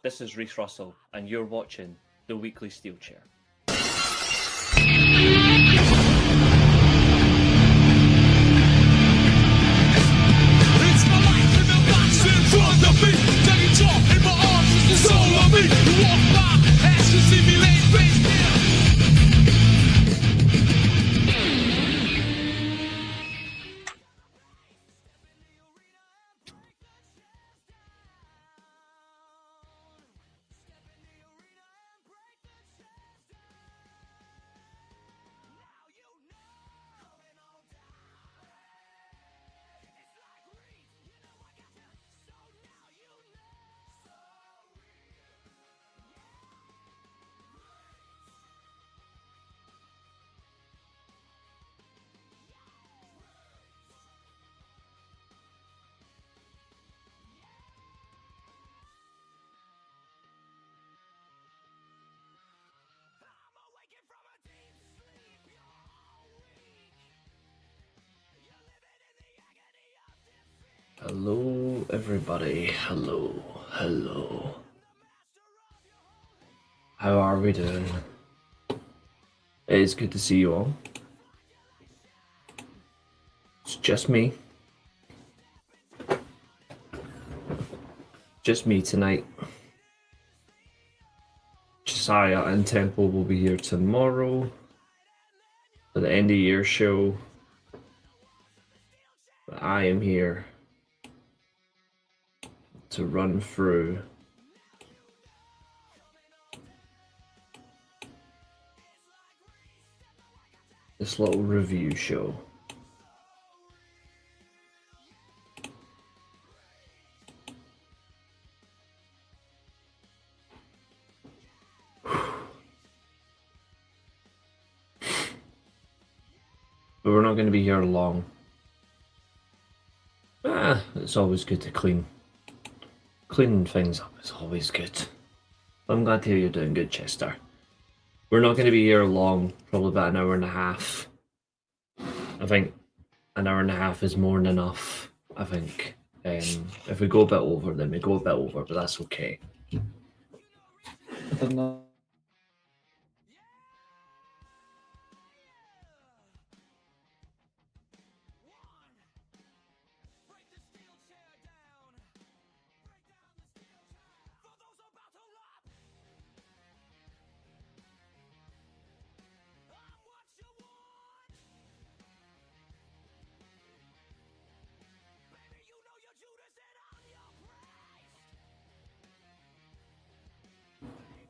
This is Reece Russell, and you're watching the Weekly Steelchair. It's my life in the box in front of me. Taking talk in my arms is the soul of me. You walk by, ask to see me laying face down. Hello everybody, hello. How are we doing? It is good to see you all. It's just me. Just me tonight. Josiah and Temple will be here tomorrow for the end of year show. But I am here to run through this little review show. But we're not going to be here long. It's always good to clean. Cleaning things up is always good. I'm glad to hear you're doing good, Chester. We're not going to be here long, probably about an hour and a half. I think an hour and a half is more than enough, I think. If we go a bit over, then we go a bit over, but that's okay. I don't know.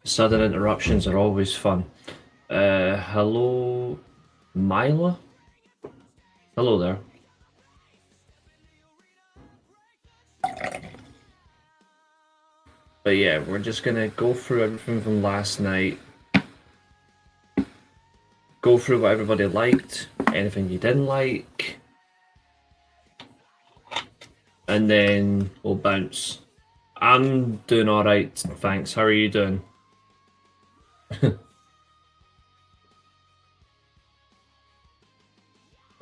Sudden interruptions are always fun. Hello, Mila? Hello there. But yeah, we're just gonna go through everything from last night. Go through what everybody liked, anything you didn't like. And then we'll bounce. I'm doing alright, thanks. How are you doing?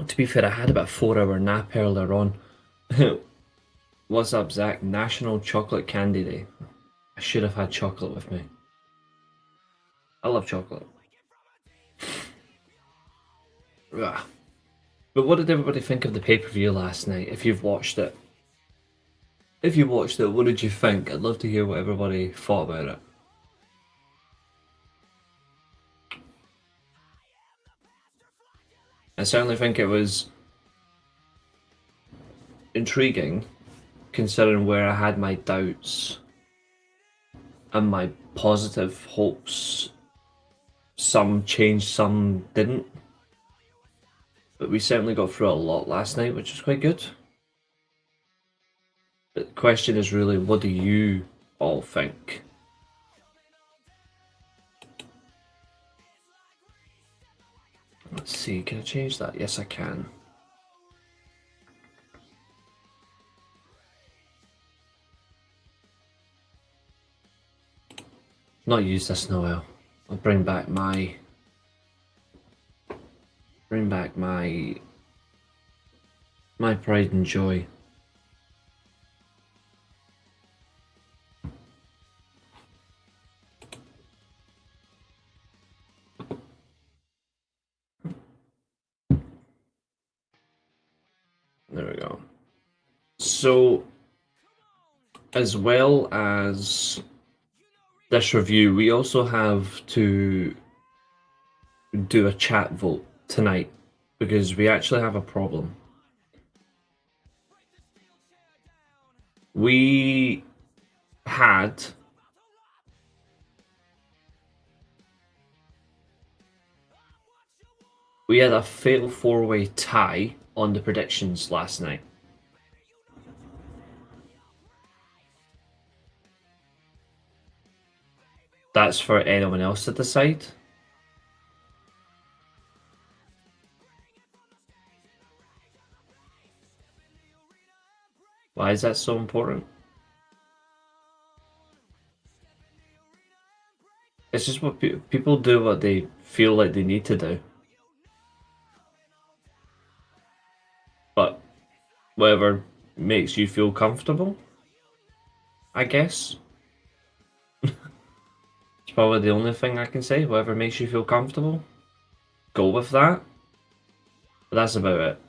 To be fair, I had about a 4-hour nap earlier on. What's up, Zach? National Chocolate Candy Day. I should have had chocolate with me. I love chocolate. But what did everybody think of the pay-per-view last night, if you've watched it? If you watched it, what did you think? I'd love to hear what everybody thought about it. I certainly think it was intriguing, considering where I had my doubts and my positive hopes. Some changed, some didn't. But we certainly got through a lot last night, which was quite good. But the question is really, what do you all think? Let's see, can I change that? Yes, I can. Not use this Noel. I'll bring back my pride and joy. So, as well as this review, we also have to do a chat vote tonight because we actually have a problem. We had a fatal four-way tie on the predictions last night. That's for anyone else to decide. Why is that so important? It's just what people do what they feel like they need to do. But whatever makes you feel comfortable, I guess. It's probably the only thing I can say. Whatever makes you feel comfortable, go with that. But that's about it.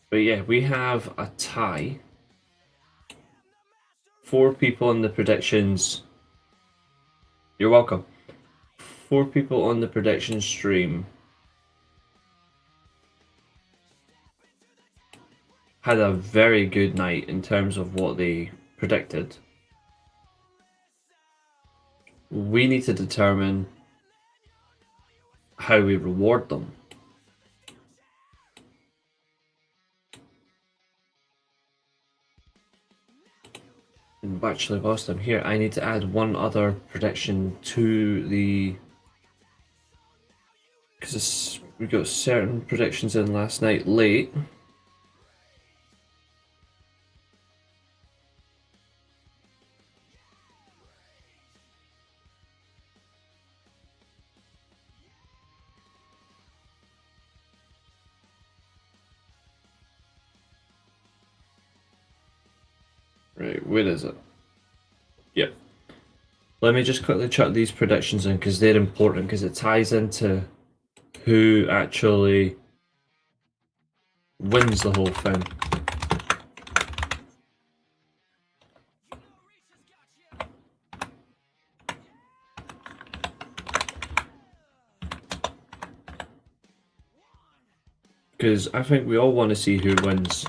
But yeah, we have a tie. 4 people on the predictions. You're welcome. 4 people on the prediction stream had a very good night in terms of what they predicted. We need to determine how we reward them. And actually, whilst I'm here, I need to add one other prediction to the... because we got certain predictions in last night late. Right, where is it? Yep. Let me just quickly chuck these predictions in because they're important because it ties into who actually wins the whole thing. Because I think we all want to see who wins.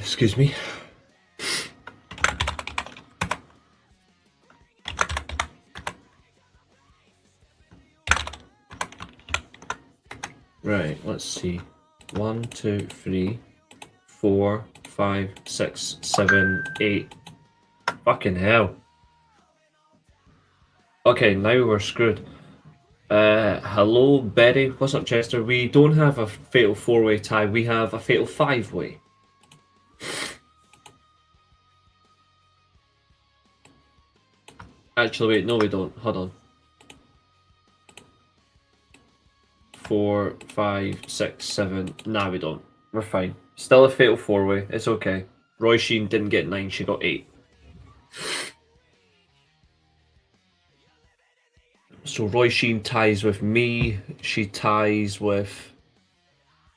Excuse me. Right, let's see. 1, 2, 3, 4, 5, 6, 7, 8. Fucking hell. Okay, now we're screwed. Hello, Betty. What's up, Chester? We don't have a fatal 4-way tie. We have a fatal 5-way. Actually, wait, no we don't. Hold on. 4, 5, 6, 7. Nah, we don't. We're fine. Still a fatal 4-way. It's okay. Roy Sheen didn't get 9, she got 8. So Roy Sheen ties with me, she ties with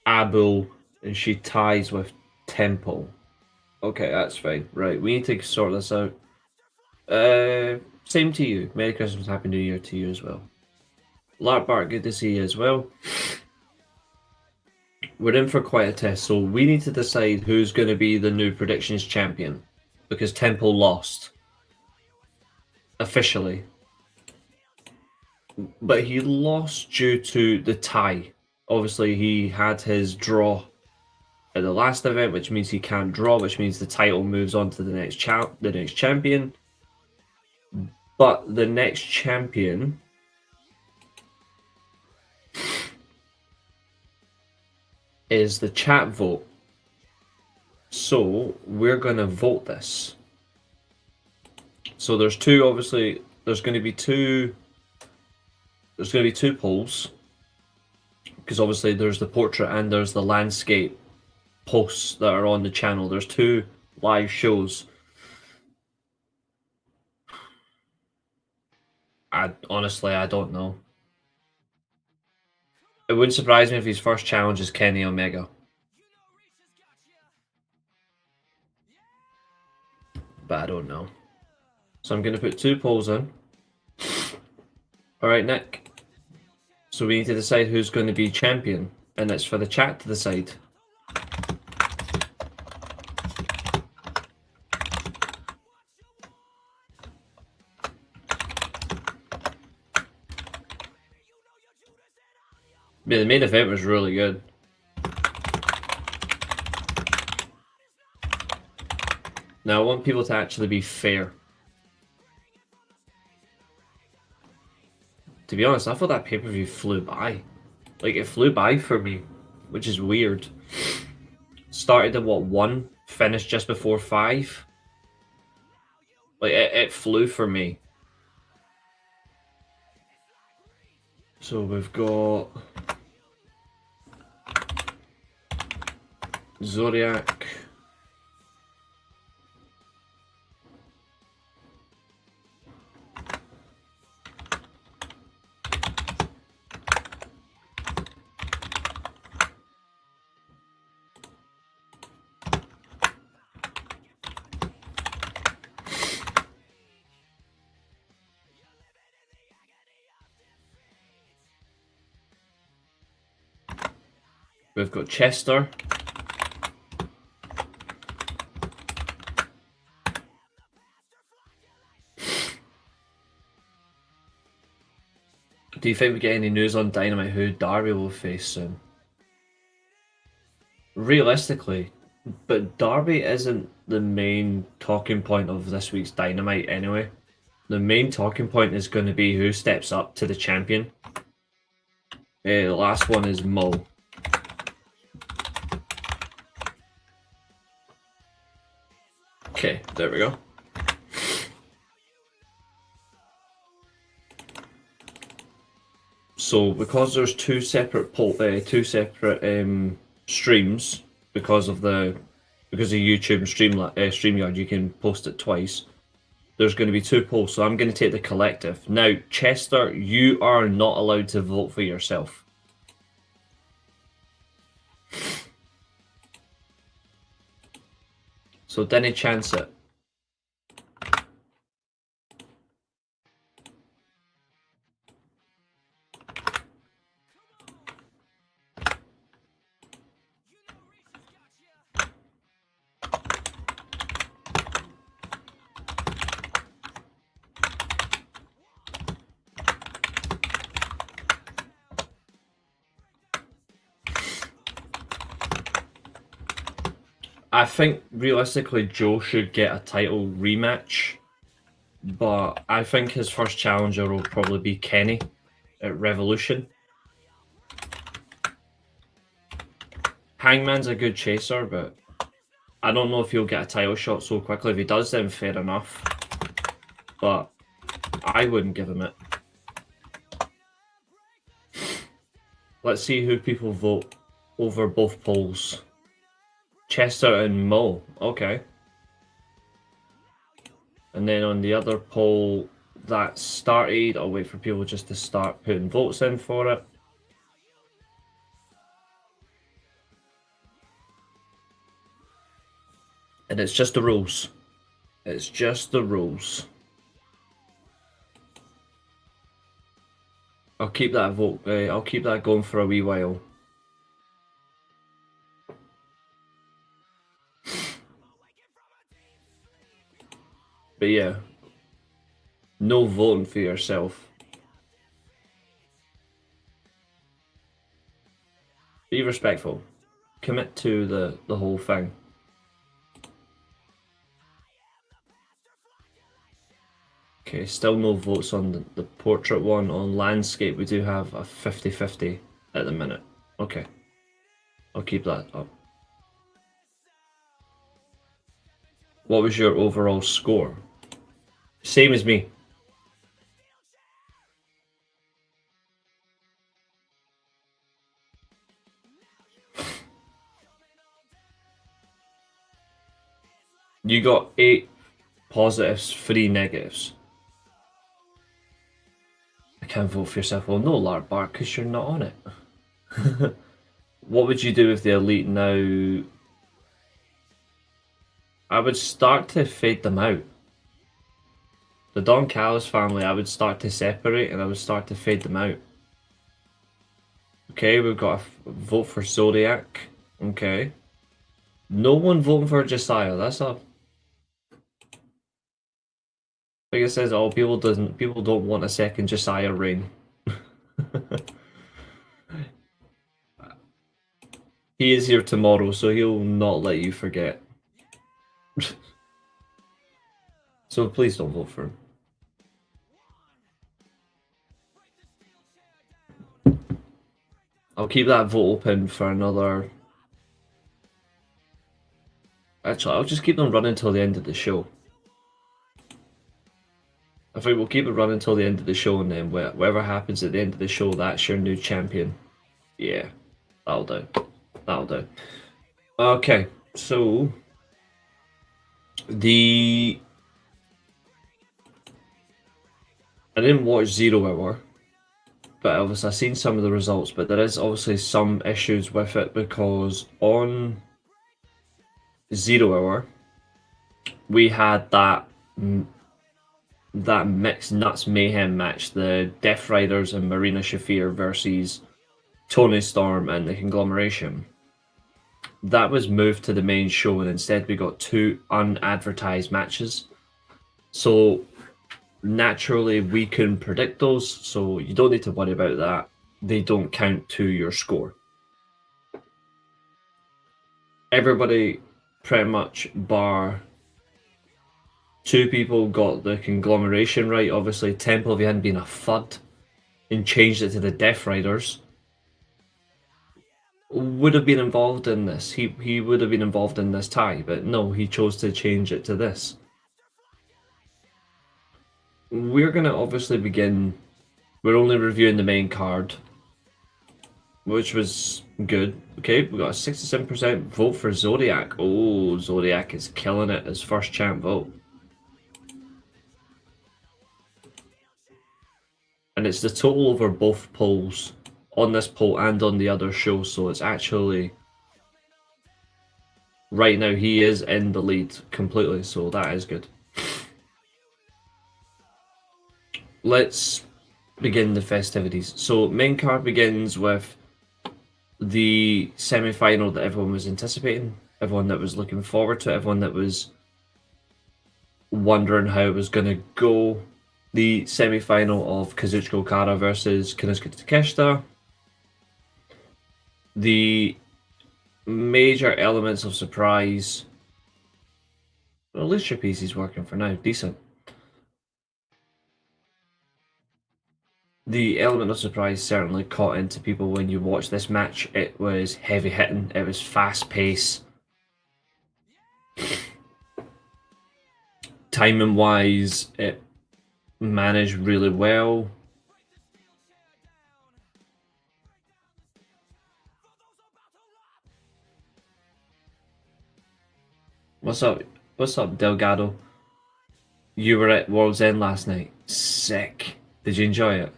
Abul, and she ties with Temple. Okay, that's fine. Right, we need to sort this out. Same to you. Merry Christmas, Happy New Year to you as well. Lark Bart, good to see you as well. We're in for quite a test, so we need to decide who's going to be the new predictions champion. Because Temple lost. Officially. But he lost due to the tie. Obviously, he had his draw at the last event, which means he can't draw, which means the title moves on to the next champion. But the next champion is the chat vote. So we're gonna vote this. So there's two, obviously, there's gonna be two polls. Because obviously there's the portrait and there's the landscape posts that are on the channel. There's two live shows. I don't know. It wouldn't surprise me if his first challenge is Kenny Omega. But I don't know. So I'm going to put two polls in. Alright, Nick. So we need to decide who's going to be champion. And it's for the chat to decide. Yeah, the main event was really good. Now I want people to actually be fair. To be honest, I thought that pay-per-view flew by. Like, it flew by for me, which is weird. Started at what, 1? Finished just before 5? Like, it flew for me. So we've got Zodiac. We've got Chester. Do you think we get any news on Dynamite who Darby will face soon? Realistically, but Darby isn't the main talking point of this week's Dynamite anyway. The main talking point is going to be who steps up to the champion. The last one is Mo. Okay, there we go. So because there's two separate streams because of YouTube and StreamYard, you can post it twice. There's going to be two polls, so I'm going to take the collective. Now, Chester, you are not allowed to vote for yourself. So didn't chance it. I think realistically Joe should get a title rematch, but I think his first challenger will probably be Kenny at Revolution. Hangman's a good chaser, but I don't know if he'll get a title shot so quickly. If he does, then fair enough, but I wouldn't give him it. Let's see who people vote over both polls. Chester and Mo, okay. And then on the other poll that started, I'll wait for people just to start putting votes in for it. And it's just the rules. It's just the rules. I'll keep that vote. I'll keep that going for a wee while. But yeah, no voting for yourself. Be respectful. Commit to the whole thing. Okay, still no votes on the portrait one. On landscape, we do have a 50-50 at the minute. Okay. I'll keep that up. What was your overall score? Same as me. You got 8 positives, 3 negatives. I can't vote for yourself. Well, no, Lark Bark, because you're not on it. What would you do with the elite now? I would start to fade them out. The Don Callis family, I would start to separate and I would start to fade them out. Okay, we've got a vote for Zodiac. Okay. No one voting for Josiah. That's a... Like it says, oh, people don't want a second Josiah reign. He is here tomorrow, so he'll not let you forget. So please don't vote for him. I'll keep that vote open for another... Actually, I'll just keep them running until the end of the show. I think we'll keep it running until the end of the show, and then whatever happens at the end of the show, that's your new champion. Yeah, that'll do. That'll do. Okay, so... I didn't watch 0 Hour, but obviously I've seen some of the results, but there is obviously some issues with it, because on 0 Hour, we had that mixed nuts mayhem match, the Death Riders and Marina Shafir versus Tony Storm and the Conglomeration. That was moved to the main show, and instead we got 2 unadvertised matches. So naturally we can predict those, so you don't need to worry about that. They don't count to your score. Everybody, pretty much bar 2 people, got the Conglomeration right. Obviously, Temple, if he hadn't been a FUD and changed it to the Death Riders, would have been involved in this. He would have been involved in this tie, but no, he chose to change it to this. We're going to obviously begin... We're only reviewing the main card, which was good. Okay, we got a 67% vote for Zodiac. Oh, Zodiac is killing it as first champ vote. And it's the total over both polls, on this poll and on the other show, so it's actually... Right now, he is in the lead completely, so that is good. Let's begin the festivities. So, main card begins with the semi-final that everyone was anticipating, everyone that was looking forward to it, everyone that was wondering how it was going to go. The semi-final of Kazuchika Okada versus Konosuke Takeshita. The major elements of surprise. Well, at least your PC's working for now. Decent. The element of surprise certainly caught into people when you watch this match. It was heavy hitting. It was fast paced. Timing wise, it managed really well. What's up? What's up, Delgado? You were at World's End last night. Sick. Did you enjoy it?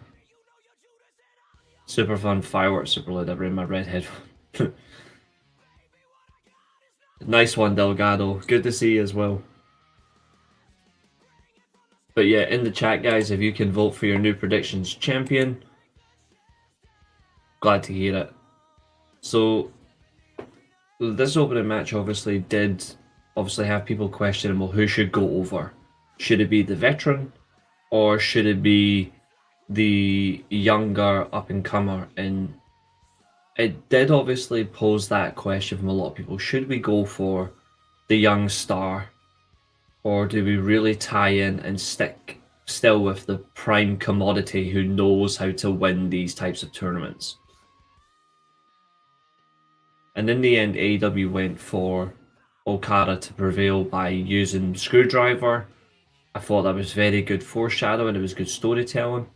Super fun. Fireworks super loud. I'm in my red headphone. Nice one, Delgado. Good to see you as well. But yeah, in the chat, guys, if you can vote for your new predictions champion, glad to hear it. So, this opening match obviously did have people questioning, well, who should go over? Should it be the veteran, or should it be the younger up-and-comer? And it did obviously pose that question from a lot of people. Should we go for the young star, or do we really tie in and stick still with the prime commodity who knows how to win these types of tournaments? And in the end, AEW went for Okada to prevail by using Screwdriver. I thought that was very good foreshadowing. It was good storytelling.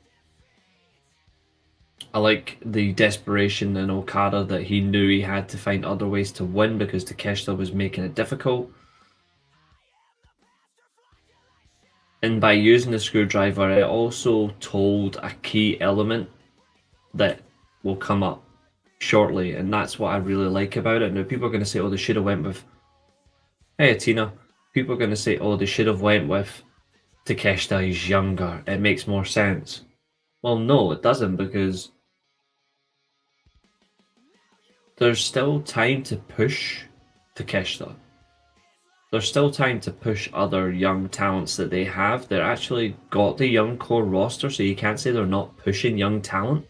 I like the desperation in Okada that he knew he had to find other ways to win because Takeshita was making it difficult. And by using the screwdriver, it also told a key element that will come up shortly, and that's what I really like about it. Now, people are going to say, oh, they should have went with... Hey, Tina. People are going to say, oh, they should have went with Takeshita, he's younger. It makes more sense. Well, no, it doesn't, because there's still time to push Takeshita. There's still time to push other young talents that they have. They're actually got the young core roster, so you can't say they're not pushing young talent.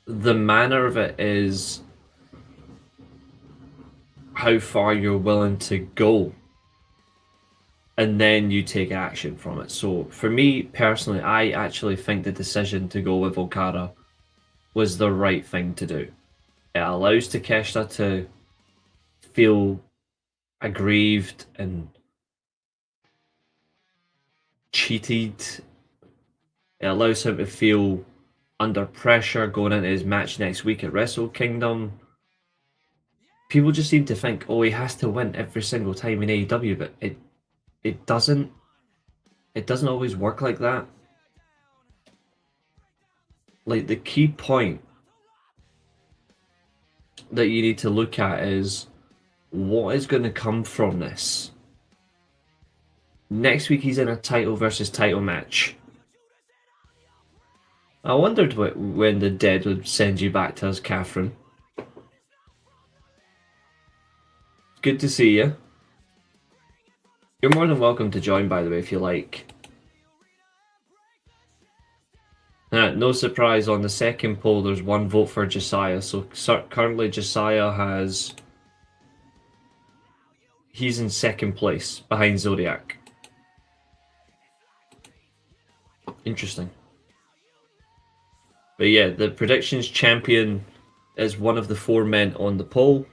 The manner of it is how far you're willing to go, and then you take action from it. So for me personally, I actually think the decision to go with Okada was the right thing to do. It allows Takeshita to feel aggrieved and cheated. It allows him to feel under pressure going into his match next week at Wrestle Kingdom. People just seem to think, oh, he has to win every single time in AEW, but it doesn't always work like that. Like, the key point that you need to look at is what is going to come from this. Next week he's in a title versus title match. I wondered when the dead would send you back to us, Catherine. Good to see you. You're more than welcome to join, by the way, if you like. No surprise, on the second poll there's one vote for Josiah, so currently Josiah has... He's in second place, behind Zodiac. Interesting. But yeah, the predictions champion is one of the 4 men on the poll.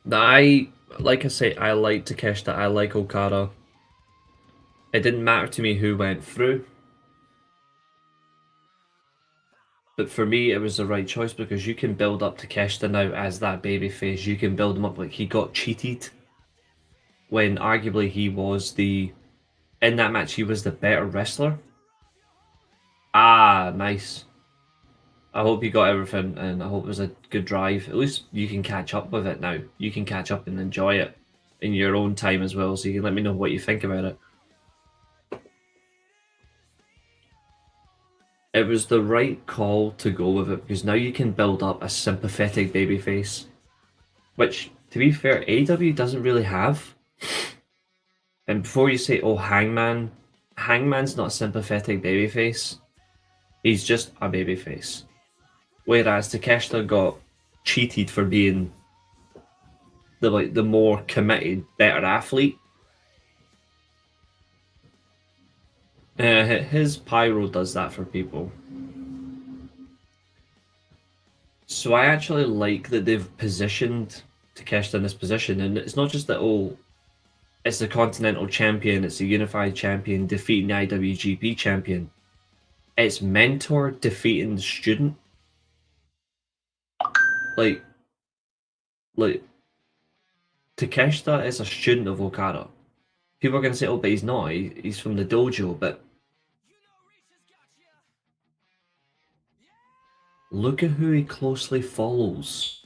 Like I say, I like Takeshita, I like Okada. It didn't matter to me who went through. But for me, it was the right choice because you can build up Takeshita now as that babyface. You can build him up like he got cheated when arguably he was the... In that match, he was the better wrestler. Ah, nice. I hope you got everything, and I hope it was a good drive. At least you can catch up with it now. You can catch up and enjoy it in your own time as well, so you can let me know what you think about it. It was the right call to go with it, because now you can build up a sympathetic babyface. Which, to be fair, AEW doesn't really have. And before you say, oh, Hangman's not a sympathetic babyface. He's just a babyface. Whereas Takeshita got cheated for being the more committed, better athlete. His pyro does that for people. So I actually like that they've positioned Takeshita in this position, and it's not just that, oh, it's the Continental Champion, it's the Unified Champion defeating the IWGP Champion. It's mentor defeating the student. Like Takeshita is a student of Okada. People are going to say, oh, but he's not. He's from the dojo, but look at who he closely follows.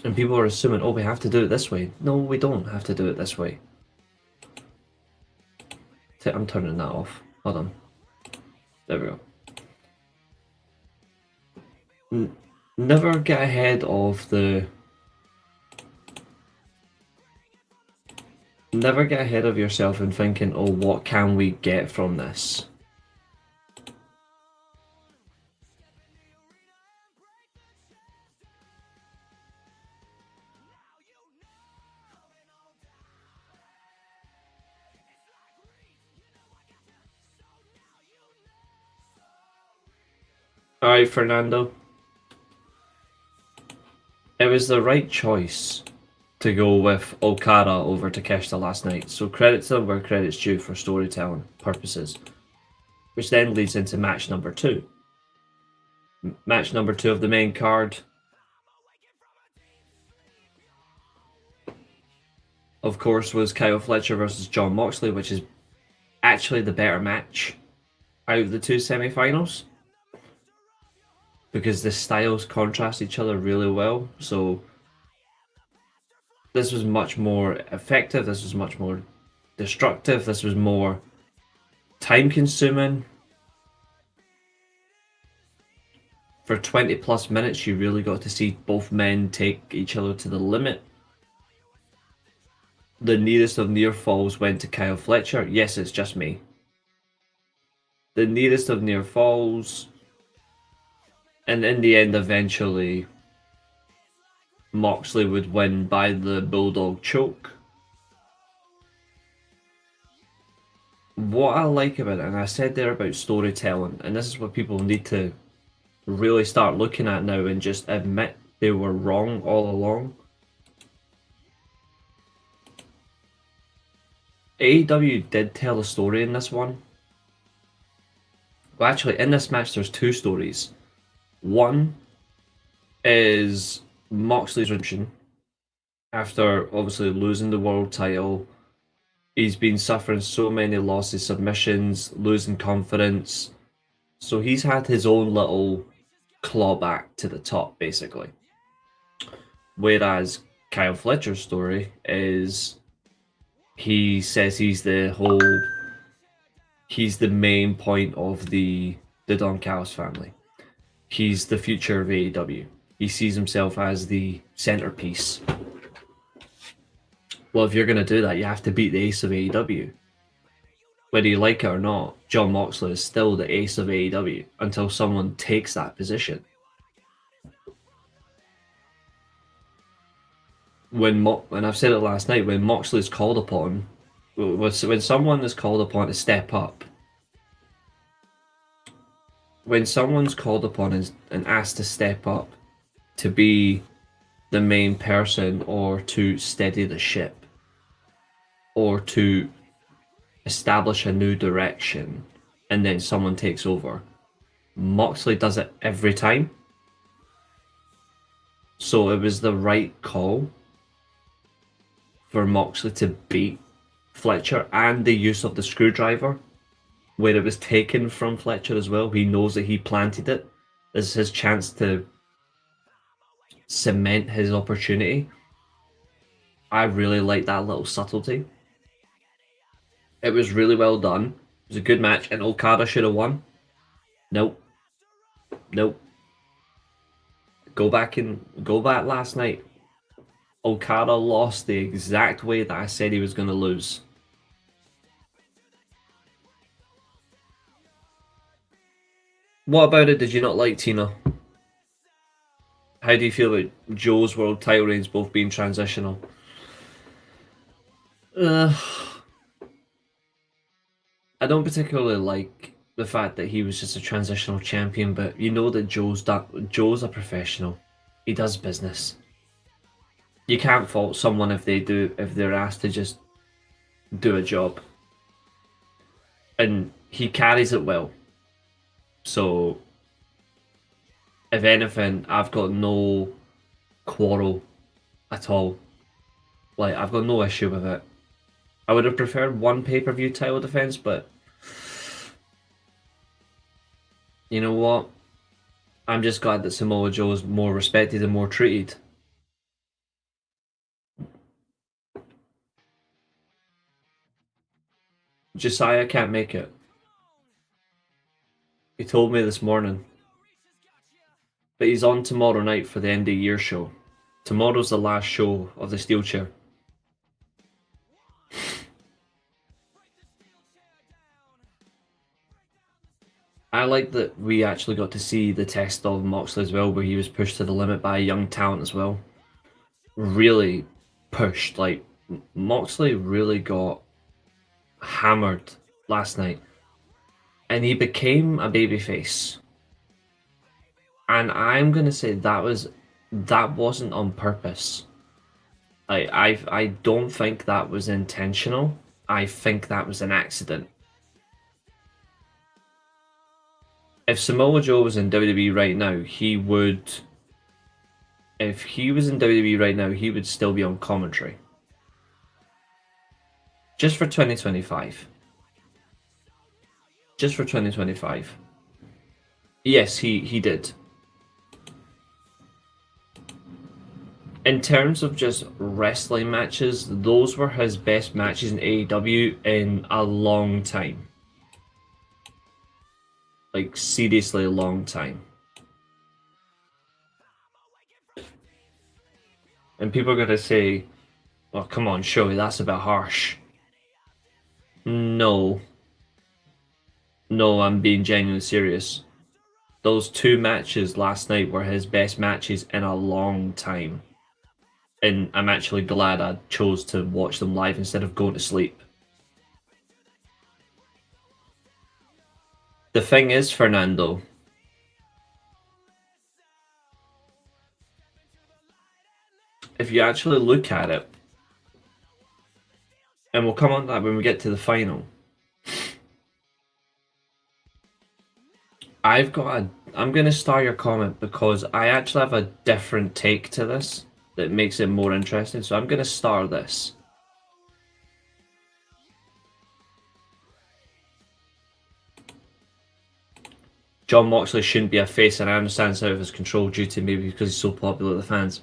And people are assuming, oh, we have to do it this way. No, we don't have to do it this way. I'm turning that off. Hold on. There we go. Never get ahead of the... Never get ahead of yourself and thinking, oh, what can we get from this? Alright, Fernando. It was the right choice to go with Okada over Takeshita last night, so credit to them where credit's due for storytelling purposes. Which then leads into match number 2. Match number 2 of the main card. Of course, was Kyle Fletcher versus Jon Moxley, which is actually the better match out of the 2 semi-finals. Because the styles contrast each other really well, so this was much more effective, this was much more destructive, this was more time-consuming. For 20 plus minutes, you really got to see both men take each other to the limit. The nearest of near falls went to Kyle Fletcher. Yes, it's just me. The nearest of near falls. And in the end, eventually, Moxley would win by the Bulldog choke. What I like about it, and I said there about storytelling, and this is what people need to really start looking at now and just admit they were wrong all along. AEW did tell a story in this one. Well, actually, in this match, there's 2 stories. One is Moxley's redemption after obviously losing the world title. He's been suffering so many losses, submissions, losing confidence. So he's had his own little clawback to the top, basically. Whereas Kyle Fletcher's story is he says he's the main point of the Don Callis family. He's the future of AEW. He sees himself as the centerpiece. Well, if you're going to do that, you have to beat the ace of AEW. Whether you like it or not, Jon Moxley is still the ace of AEW until someone takes that position. And I've said it last night, when Moxley's called upon, when someone is called upon to step up, when someone's called upon and asked to step up to be the main person or to steady the ship or to establish a new direction and then someone takes over, Moxley does it every time. So it was the right call for Moxley to beat Fletcher, and the use of the screwdriver where it was taken from Fletcher as well. He knows that he planted it. This is his chance to cement his opportunity. I really like that little subtlety. It was really well done. It was a good match, and Okada should have won. Nope. Go back last night. Okada lost the exact way that I said he was going to lose. What about it did you not like, Tina? How do you feel about Joe's world title reigns both being transitional? I don't particularly like the fact that he was just a transitional champion, but you know that Joe's a professional. He does business. You can't fault someone if they're asked to just do a job. And he carries it well. So, if anything, I've got no quarrel at all. Like, I've got no issue with it. I would have preferred one pay-per-view title defense, but you know what? I'm just glad that Samoa Joe is more respected and more treated. Josiah can't make it. He told me this morning. But he's on tomorrow night for the end of year show. Tomorrow's the last show of the Steelchair. I like that we actually got to see the test of Moxley as well, where he was pushed to the limit by a young talent as well. Really pushed. Like, Moxley really got hammered last night. And he became a babyface. And I'm gonna say that wasn't on purpose. I don't think that was intentional. I think that was an accident. If Samoa Joe was in WWE right now, he would. If he was in WWE right now, he would still be on commentary. Just for 2025. Just for 2025. Yes, he did. In terms of just wrestling matches, those were his best matches in AEW in a long time. Like, seriously, a long time. And people are going to say, oh, come on, Shoei, that's a bit harsh. No. No, I'm being genuinely serious. Those two matches last night were his best matches in a long time. And I'm actually glad I chose to watch them live instead of going to sleep. The thing is, Fernando, if you actually look at it, and we'll come on to that when we get to the final, I'm going to star your comment because I actually have a different take to this that makes it more interesting. So I'm going to star this. John Moxley shouldn't be a face, and I understand it's out of his control due to maybe because he's so popular with the fans.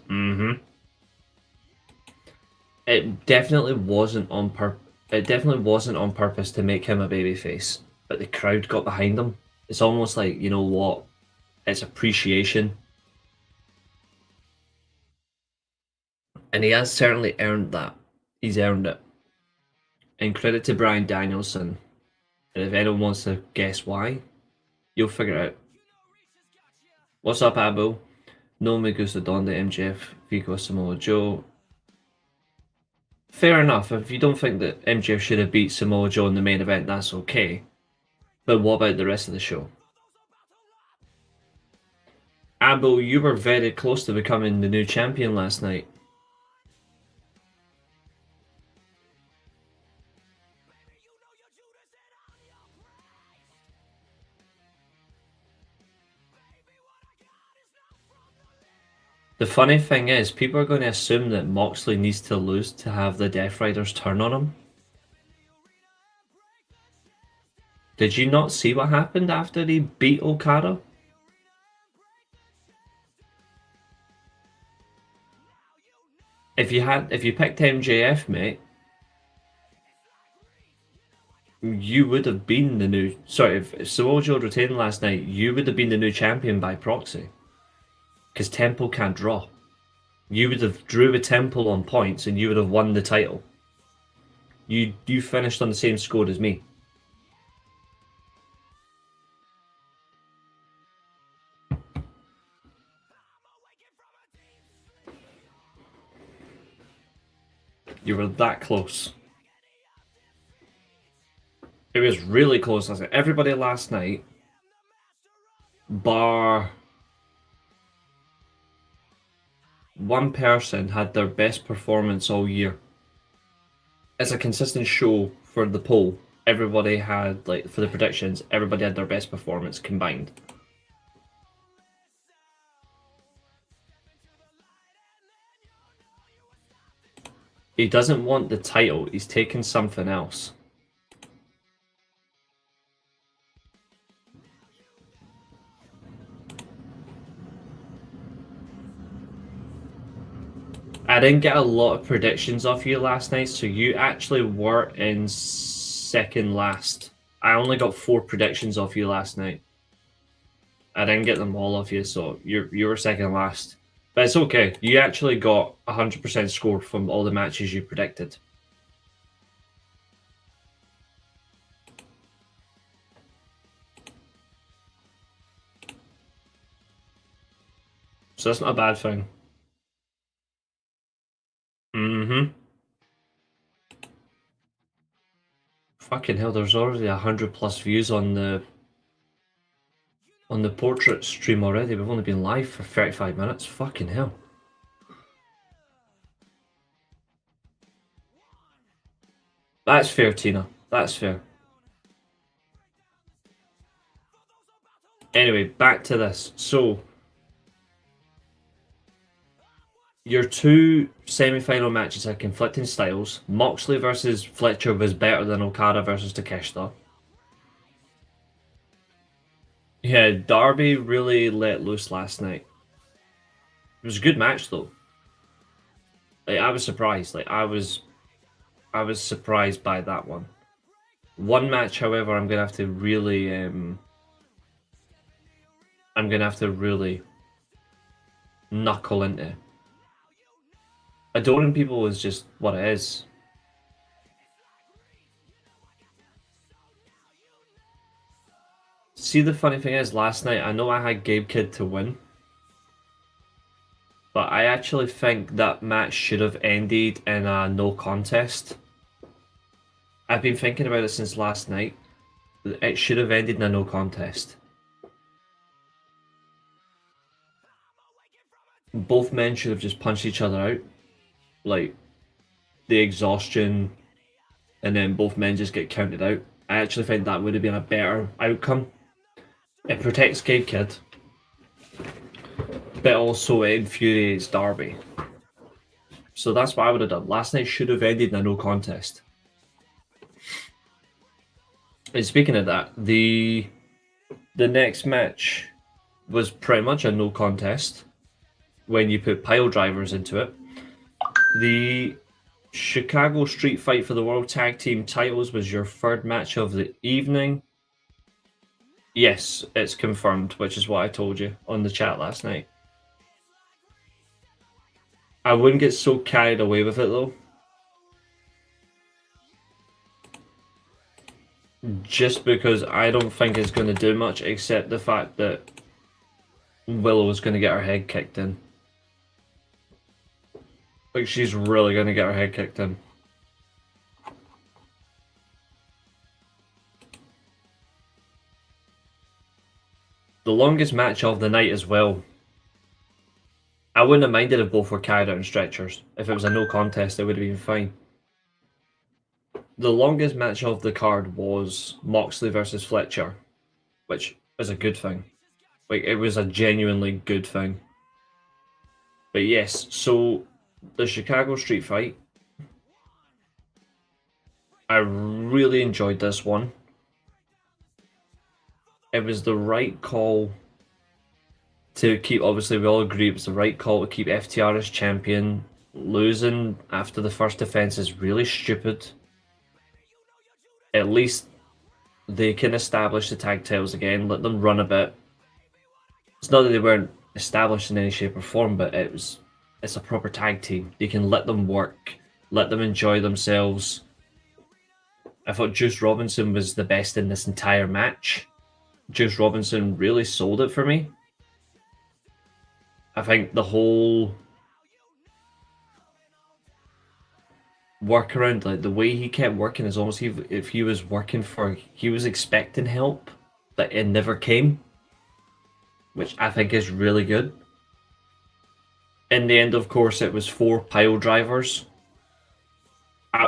It definitely wasn't on purpose to make him a babyface, but the crowd got behind him. It's almost like, you know what? It's appreciation. And he has certainly earned that. He's earned it. And credit to Bryan Danielson. And if anyone wants to guess why, you'll figure it out. What's up, Abu? No me gusta donde MJF Vico Samoa Joe. Fair enough. If you don't think that MJF should have beat Samoa Joe in the main event, that's okay. But what about the rest of the show? Abu, you were very close to becoming the new champion last night. The funny thing is, people are going to assume that Moxley needs to lose to have the Death Riders turn on him. Did you not see what happened after he beat Okada? If you picked MJF, mate, you would have been the new. Sorry, if Samoa Joe retained last night, you would have been the new champion by proxy. Because Temple can't draw. You would have drew a Temple on points, and you would have won the title. You finished on the same score as me. You were that close. It was really close last night. Everybody last night, bar one person, had their best performance all year. It's a consistent show for the poll. Everybody had, like, for the predictions, everybody had their best performance combined. He doesn't want the title, he's taking something else. I didn't get a lot of predictions off you last night, so you actually were in second last. I only got 4 predictions off you last night. I didn't get them all off you, so you were second last. But it's okay. You actually got 100% score from all the matches you predicted. So that's not a bad thing. Fucking hell, there's already 100+ views on the on the portrait stream already. We've only been live for 35 minutes. Fucking hell. That's fair, Tina. That's fair. Anyway, back to this. So, your two semi-final matches had conflicting styles. Moxley versus Fletcher was better than Okada versus Takeshita. Yeah, Darby really let loose last night. It was a good match though. Like, I was surprised. Like I was surprised by that one. One match, however, I'm gonna have to really knuckle into. Adoring people is just what it is. See, the funny thing is, last night I know I had Gabe Kidd to win, but I actually think that match should have ended in a no contest. I've been thinking about it since last night. It should have ended in a no contest. Both men should have just punched each other out. Like, the exhaustion, and then both men just get counted out. I actually think that would have been a better outcome. It protects Gabe Kidd, but also it infuriates Darby. So that's what I would have done. Last night should have ended in a no contest. And speaking of that, the next match was pretty much a no contest when you put pile drivers into it. The Chicago Street Fight for the World Tag Team titles was your third match of the evening. Yes, it's confirmed, which is what I told you on the chat last night. I wouldn't get so carried away with it though. Just because I don't think it's going to do much except the fact that Willow is going to get her head kicked in. Like, she's really going to get her head kicked in. The longest match of the night as well. I wouldn't have minded if both were carried out in stretchers. If it was a no contest, it would have been fine. The longest match of the card was Moxley versus Fletcher, which is a good thing. Like, it was a genuinely good thing. But yes, so the Chicago Street Fight, I really enjoyed this one. It was the right call to keep, obviously we all agree it was the right call to keep FTR as champion. Losing after the first defense is really stupid. At least they can establish the tag titles again, let them run a bit. It's not that they weren't established in any shape or form, but it's a proper tag team. You can let them work, let them enjoy themselves. I thought Juice Robinson was the best in this entire match. Juice Robinson really sold it for me. I think the whole workaround, like the way he kept working, is almost if he was working for, he was expecting help, but it never came, which I think is really good. In the end, of course, it was 4 pile drivers.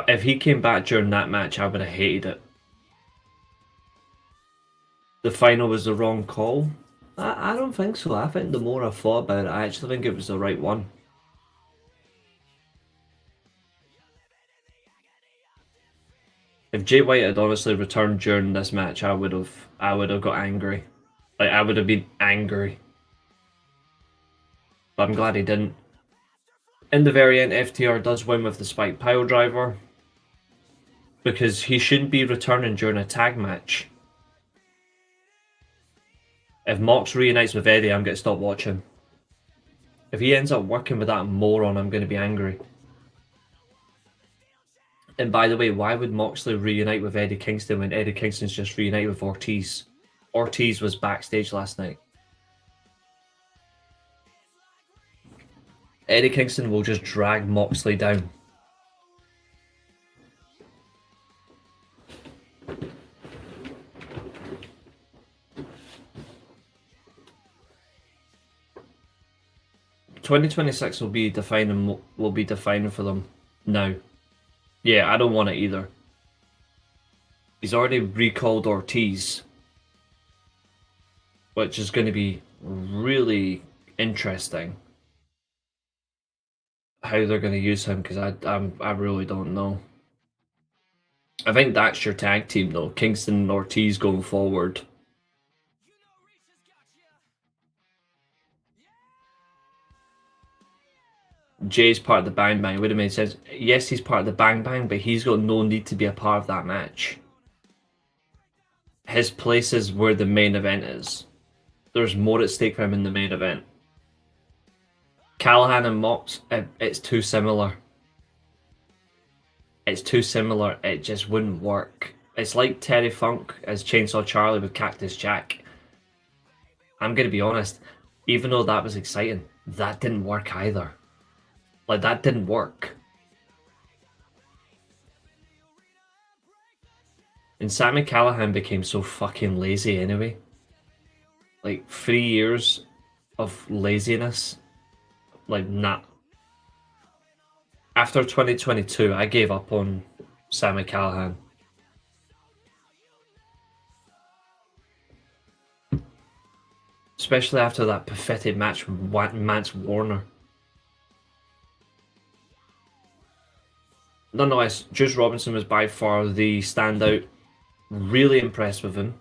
If he came back during that match, I would have hated it. The final was the wrong call. I don't think so. I think the more I've thought about it, I actually think it was the right one. If Jay White had honestly returned during this match, I would have got angry. Like, I would have been angry. But I'm glad he didn't. In the very end, FTR does win with the spike pile driver, because he shouldn't be returning during a tag match. If Mox reunites with Eddie, I'm going to stop watching. If he ends up working with that moron, I'm going to be angry. And by the way, why would Moxley reunite with Eddie Kingston when Eddie Kingston's just reunited with Ortiz? Ortiz was backstage last night. Eddie Kingston will just drag Moxley down. 2026 will be defining for them now. Yeah, I don't want it either. He's already recalled Ortiz, which is going to be really interesting how they're going to use him, because I really don't know. I think that's your tag team though, Kingston and Ortiz going forward. Jay's part of the Bang Bang. It would have made sense. Yes, he's part of the Bang Bang, but he's got no need to be a part of that match. His place is where the main event is. There's more at stake for him in the main event. Callahan and Mox, it's too similar. It's too similar. It just wouldn't work. It's like Terry Funk as Chainsaw Charlie with Cactus Jack. I'm going to be honest, even though that was exciting, that didn't work either. Like, that didn't work. And Sami Callihan became so fucking lazy anyway. Like, 3 years of laziness. Like, nah. After 2022, I gave up on Sami Callihan. Especially after that pathetic match with Mance Warner. Nonetheless, Juice Robinson was by far the standout. Really impressed with him.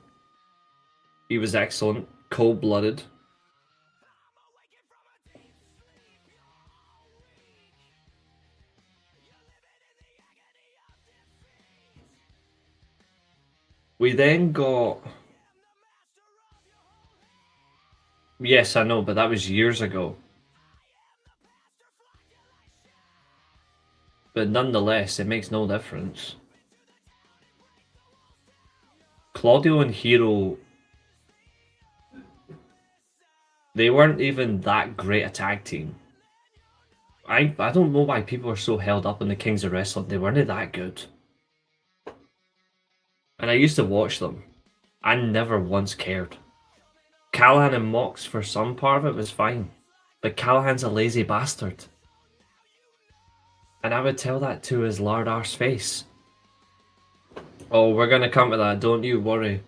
He was excellent, cold-blooded. We then got... Yes, I know, but that was years ago. But nonetheless, it makes no difference. Claudio and Hero, they weren't even that great a tag team. I don't know why people are so held up on the Kings of Wrestling. They weren't that good. And I used to watch them. I never once cared. Callahan and Mox, for some part of it, was fine. But Callahan's a lazy bastard. And I would tell that to his lard arse face. Oh, we're going to come to that, don't you worry.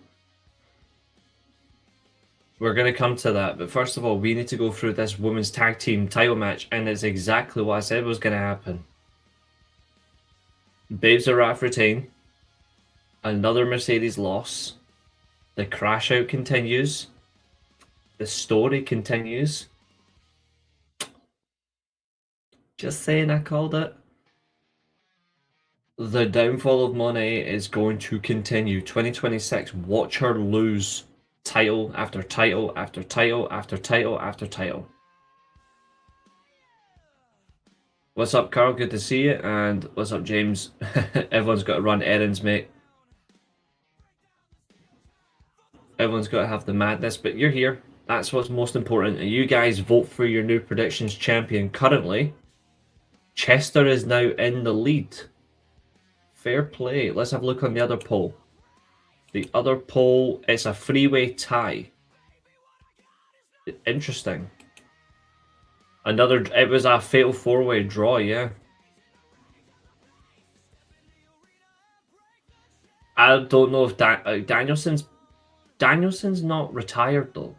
We're going to come to that, but first of all, we need to go through this women's tag team title match, and it's exactly what I said was going to happen. Babes of Wrath retain. Another Mercedes loss. The crash out continues. The story continues. Just saying, I called it. The downfall of Monet is going to continue. 2026, watch her lose title after title after title after title after title. What's up, Carl? Good to see you. And what's up, James? Everyone's got to run errands, mate. Everyone's got to have the madness, but you're here. That's what's most important. And you guys vote for your new predictions champion. Currently, Chester is now in the lead. Fair play. Let's have a look on the other poll. The other poll, it's a three-way tie. Interesting. It was a fatal four-way draw, yeah. I don't know if Danielson's not retired though.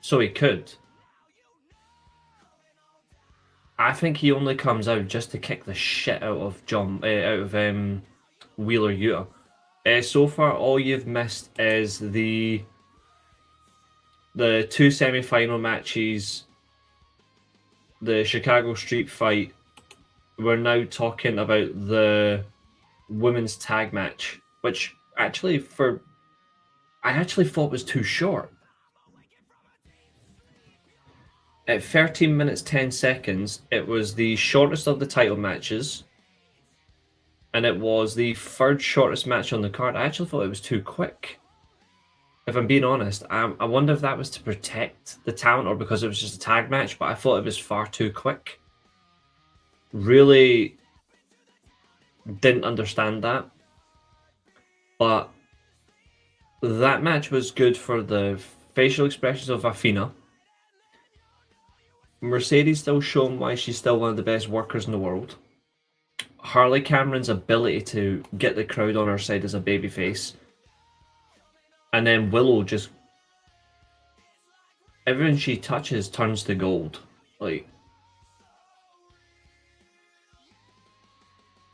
So he could. I think he only comes out just to kick the shit out of Wheeler Yuta. So far, all you've missed is the two semi-final matches, the Chicago Street Fight. We're now talking about the women's tag match, which I actually thought was too short. At 13 minutes 10 seconds, it was the shortest of the title matches, and it was the third shortest match on the card. I actually thought it was too quick. If I'm being honest, I wonder if that was to protect the talent or because it was just a tag match, but I thought it was far too quick. Really didn't understand that. But that match was good for the facial expressions of Athena. Mercedes still showing why she's still one of the best workers in the world. Harley Cameron's ability to get the crowd on her side as a babyface. And then Willow just... everything she touches turns to gold. Like...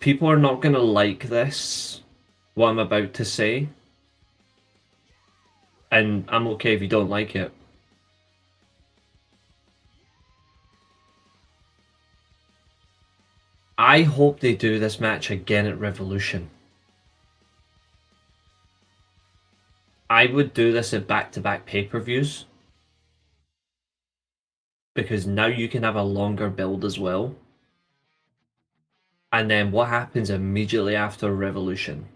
people are not going to like this, what I'm about to say. And I'm okay if you don't like it. I hope they do this match again at Revolution. I would do this at back-to-back pay-per-views. Because now you can have a longer build as well. And then what happens immediately after Revolution?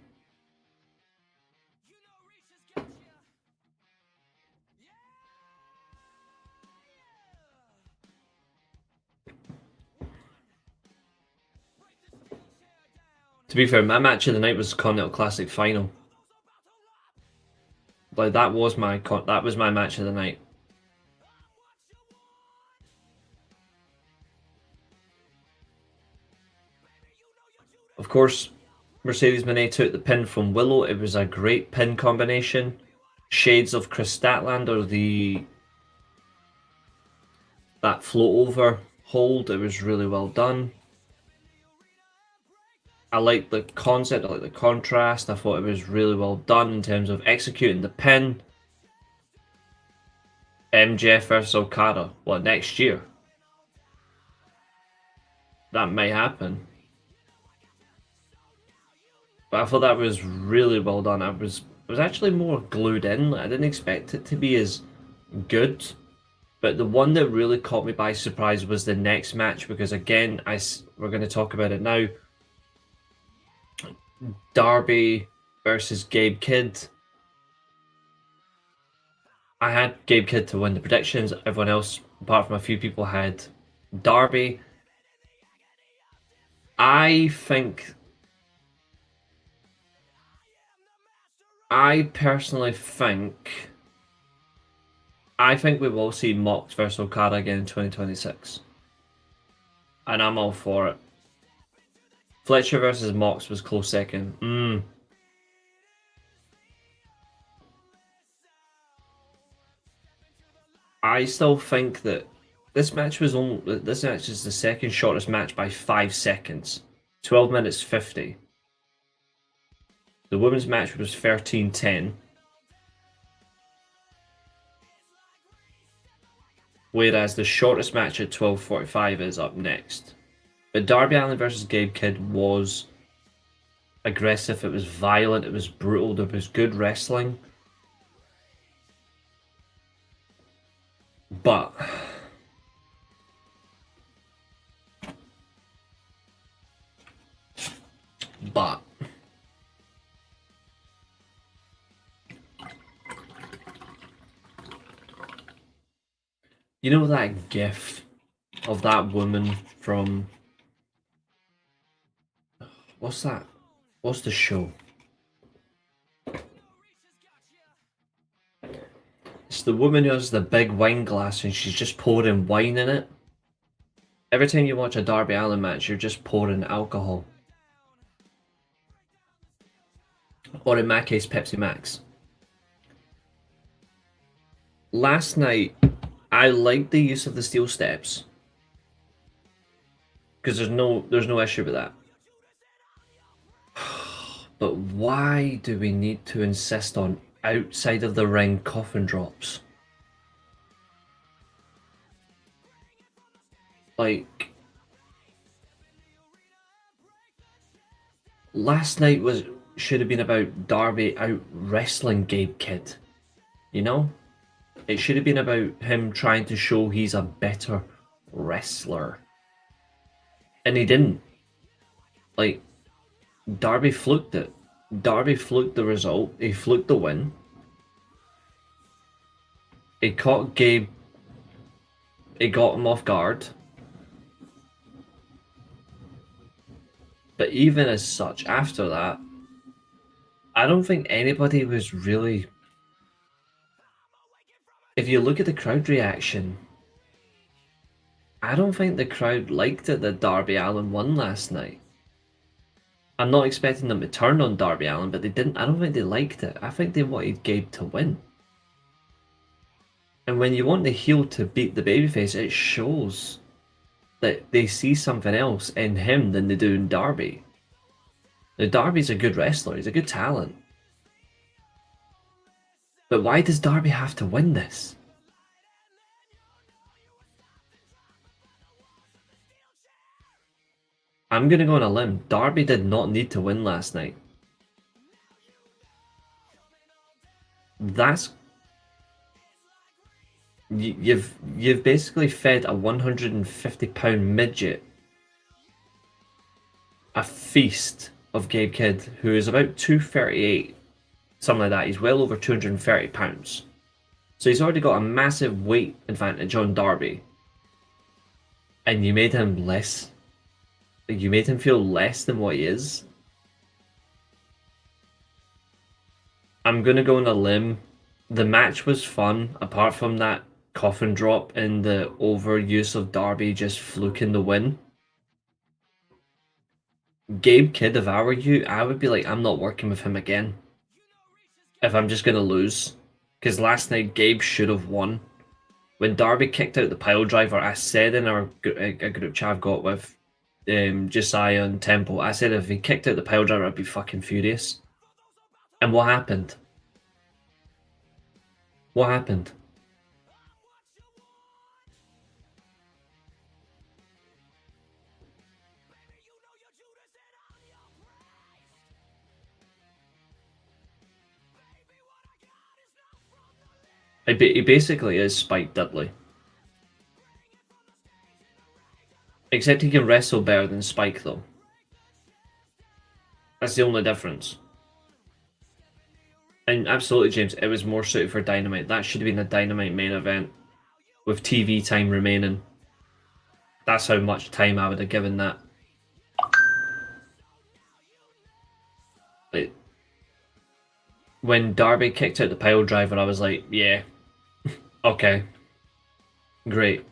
To be fair, my match of the night was Continental Classic Final. Like that was my match of the night. Of course, Mercedes Moné took the pin from Willow. It was a great pin combination. Shades of Chris Statland or that float over hold. It was really well done. I liked the concept, I liked the contrast. I thought it was really well done in terms of executing the pin. MJF versus Okada. What, next year? That may happen. But I thought that was really well done. I was actually more glued in. I didn't expect it to be as good. But the one that really caught me by surprise was the next match. Because again, we're going to talk about it now. Darby versus Gabe Kidd. I had Gabe Kidd to win the predictions. Everyone else, apart from a few people, had Darby. I personally think we will see Mox versus Okada again in 2026. And I'm all for it. Fletcher versus Mox was close second. I still think that this match is the second shortest match by 5 seconds. 12 minutes 50. The women's match was 13:10. Whereas the shortest match at 12:45 is up next. But Darby Allin versus Gabe Kidd was aggressive, it was violent, it was brutal, there was good wrestling. But you know that gif of that woman from what's that? What's the show? It's the woman who has the big wine glass and she's just pouring wine in it. Every time you watch a Darby Allin match, you're just pouring alcohol. Or in my case, Pepsi Max. Last night, I liked the use of the steel steps. Because there's no issue with that. But why do we need to insist on outside of the ring coffin drops? Like, last night should have been about Darby out wrestling Gabe Kidd. You know? It should have been about him trying to show he's a better wrestler. And he didn't. Like, Darby fluked it. Darby fluked the result. He fluked the win. He caught Gabe. He got him off guard. But even as such, after that, I don't think anybody was really... If you look at the crowd reaction, I don't think the crowd liked it that Darby Allin won last night. I'm not expecting them to turn on Darby Allin, but they didn't. I don't think they liked it. I think they wanted Gabe to win. And when you want the heel to beat the babyface, it shows that they see something else in him than they do in Darby. Now, Darby's a good wrestler. He's a good talent. But why does Darby have to win this? I'm going to go on a limb. Darby did not need to win last night. That's... You've basically fed a 150-pound midget a feast of Gabe Kidd, who is about 238, something like that. He's well over 230 pounds. So he's already got a massive weight advantage on Darby. And you made him less. You made him feel less than what he is. I'm going to go on a limb. The match was fun, apart from that coffin drop and the overuse of Darby just fluking the win. Gabe Kidd, if I were you, I would be like, I'm not working with him again. If I'm just going to lose. Because last night, Gabe should have won. When Darby kicked out the pile driver, I said in our a group chat I've got with Josiah and Temple, I said if he kicked out the pile driver, I'd be fucking furious. And what happened? What happened? He basically is Spike Dudley. Except he can wrestle better than Spike, though. That's the only difference. And absolutely, James, it was more suited for Dynamite. That should have been a Dynamite main event with TV time remaining. That's how much time I would have given that. Like, when Darby kicked out the pile driver, I was like, yeah, okay, great.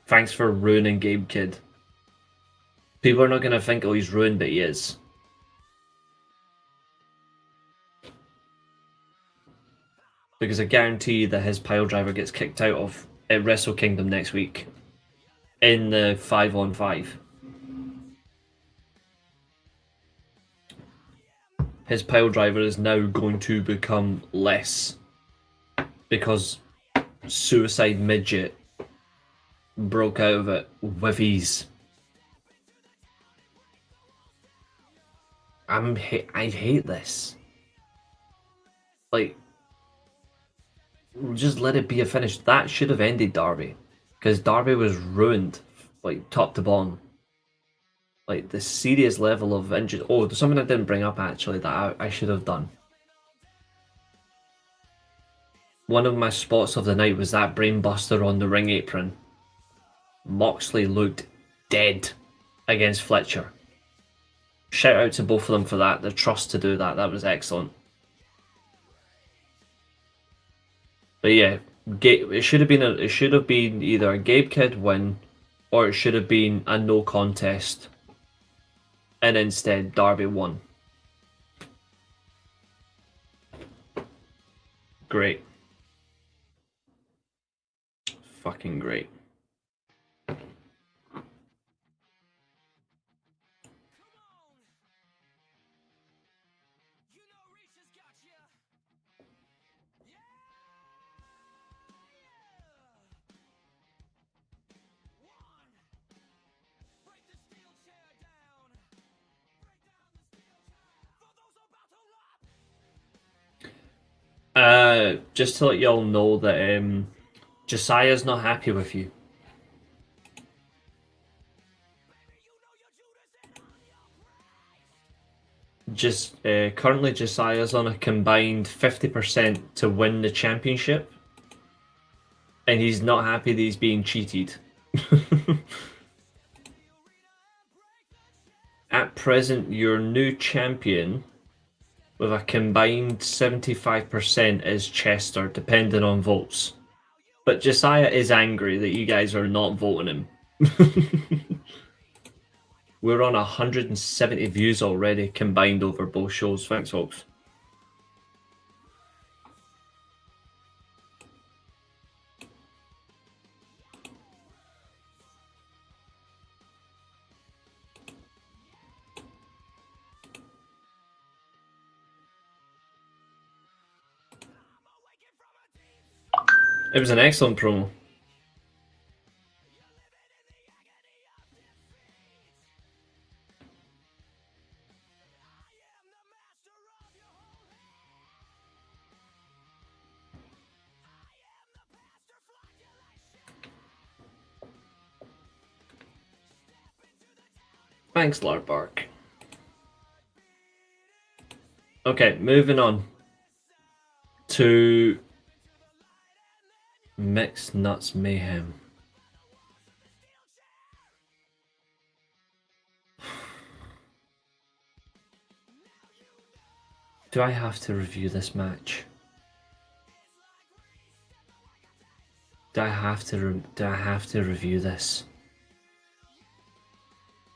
Thanks for ruining Gabe Kidd. People are not going to think, oh, he's ruined, but he is. Because I guarantee that his pile driver gets kicked out of at Wrestle Kingdom next week. In the 5-on-5. His pile driver is now going to become less. Because Suicide Midget broke out of it with ease. I hate this. Like, just let it be a finish. That should have ended Darby. Because Darby was ruined, like, top to bottom. Like, the serious level of injury. Oh, there's something I didn't bring up, actually, that I should have done. One of my spots of the night was that brainbuster on the ring apron. Moxley looked dead against Fletcher. Shout out to both of them for that. The trust to do that. That was excellent. But yeah, it should have been either a Gabe Kidd win, or it should have been a no contest, and instead Darby won. Great. Fucking great. Just to let y'all know that Josiah's not happy with you. Currently Josiah's on a combined 50% to win the championship, and he's not happy that he's being cheated. At present, your new champion with a combined 75% is Chester, depending on votes. But Josiah is angry that you guys are not voting him. We're on 170 views already combined over both shows. Thanks, folks. It was an excellent promo. Thanks, Larbark. Okay, moving on to Mixed Nuts Mayhem. Do I have to review this match? Do I have to review this?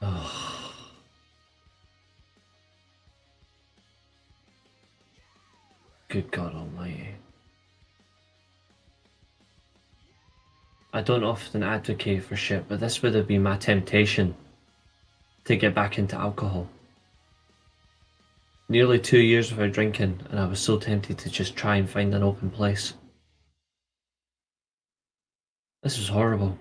Oh. Good God Almighty. I don't often advocate for shit, but this would have been my temptation to get back into alcohol. Nearly 2 years without drinking, and I was so tempted to just try and find an open place. This was horrible.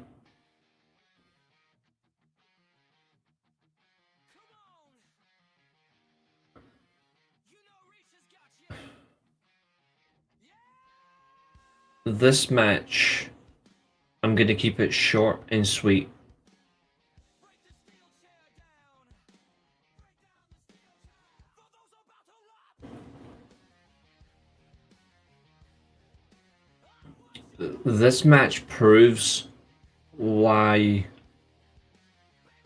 This match, I'm going to keep it short and sweet. This match proves why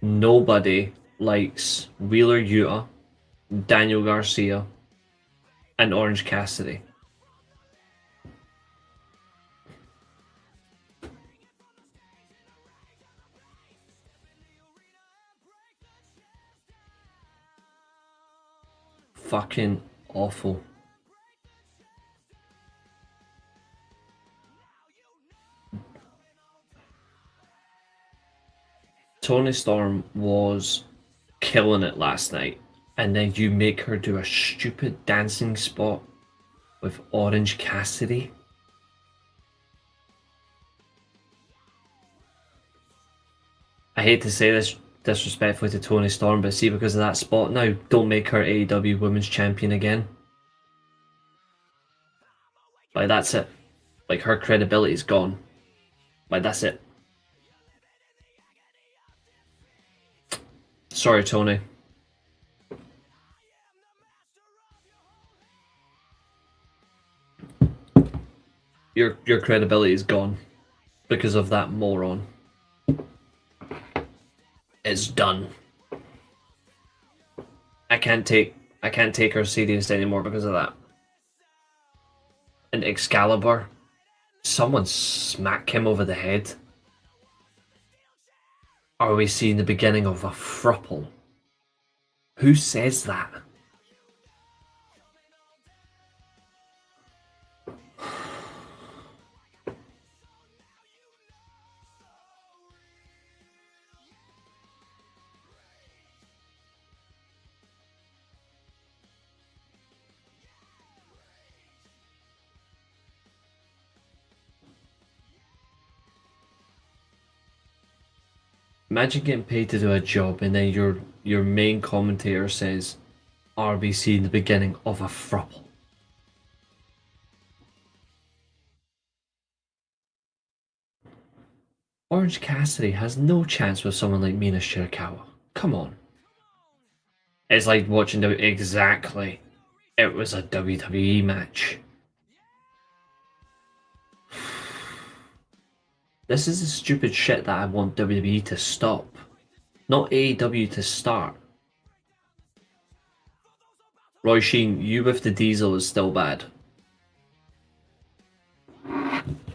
nobody likes Wheeler Yuta, Daniel Garcia, and Orange Cassidy. Fucking awful. Toni Storm was killing it last night, and then you make her do a stupid dancing spot with Orange Cassidy. I hate to say this disrespectfully to Toni Storm, but see, because of that spot now, don't make her AEW Women's Champion again. Like, that's it. Like, her credibility's gone. Like, that's it. Sorry, Toni. Your credibility is gone because of that moron. It's done. I can't take her serious anymore because of that. And Excalibur, someone smack him over the head. Are we seeing the beginning of a throuple? Who says that? Imagine getting paid to do a job and then your main commentator says, "Are we seeing the beginning of a throuple?" Orange Cassidy has no chance with someone like Mina Shirakawa. Come on. It's like watching exactly. It was a WWE match. This is the stupid shit that I want WWE to stop. Not AEW to start. Roy Sheen, you with the diesel is still bad.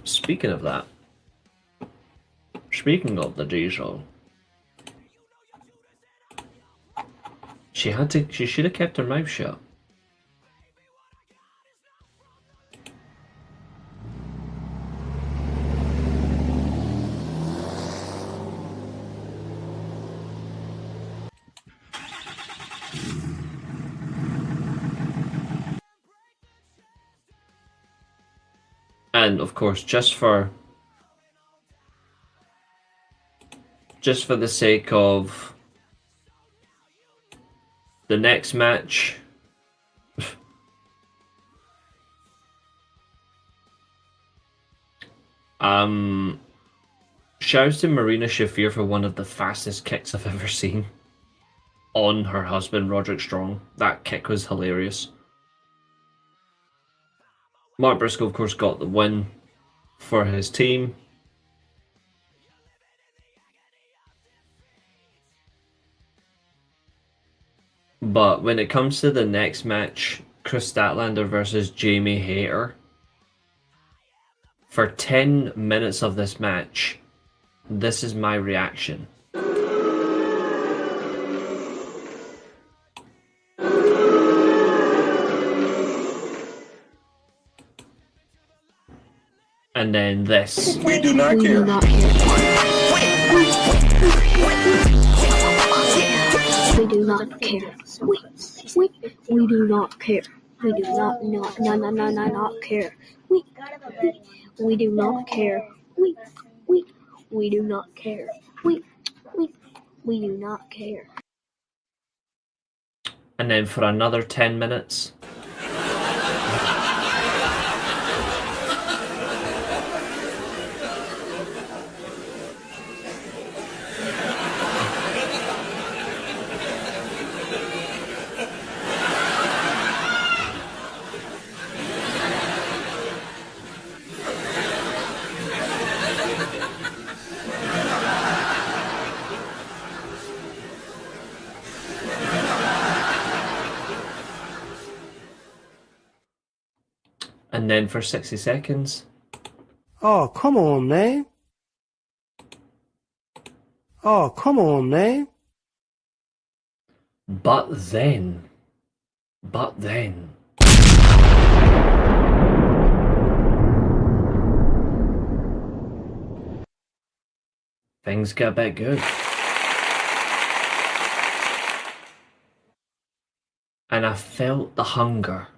Speaking of that, Speaking of the diesel, she should have kept her mouth shut. And of course, just for the sake of the next match, shouts to Marina Shafir for one of the fastest kicks I've ever seen on her husband Roderick Strong. That kick was hilarious. Mark Briscoe, of course, got the win for his team. But when it comes to the next match, Chris Statlander versus Jamie Hayter, for 10 minutes of this match, this is my reaction. And then this. We do not care. We do not care. We do not care. We do not care. We do not care. We do not care. We do not care. And then for another 10 minutes. And then for 60 seconds. Oh, come on, man. Oh, come on, man. But then. Things get a bit good. And I felt the hunger.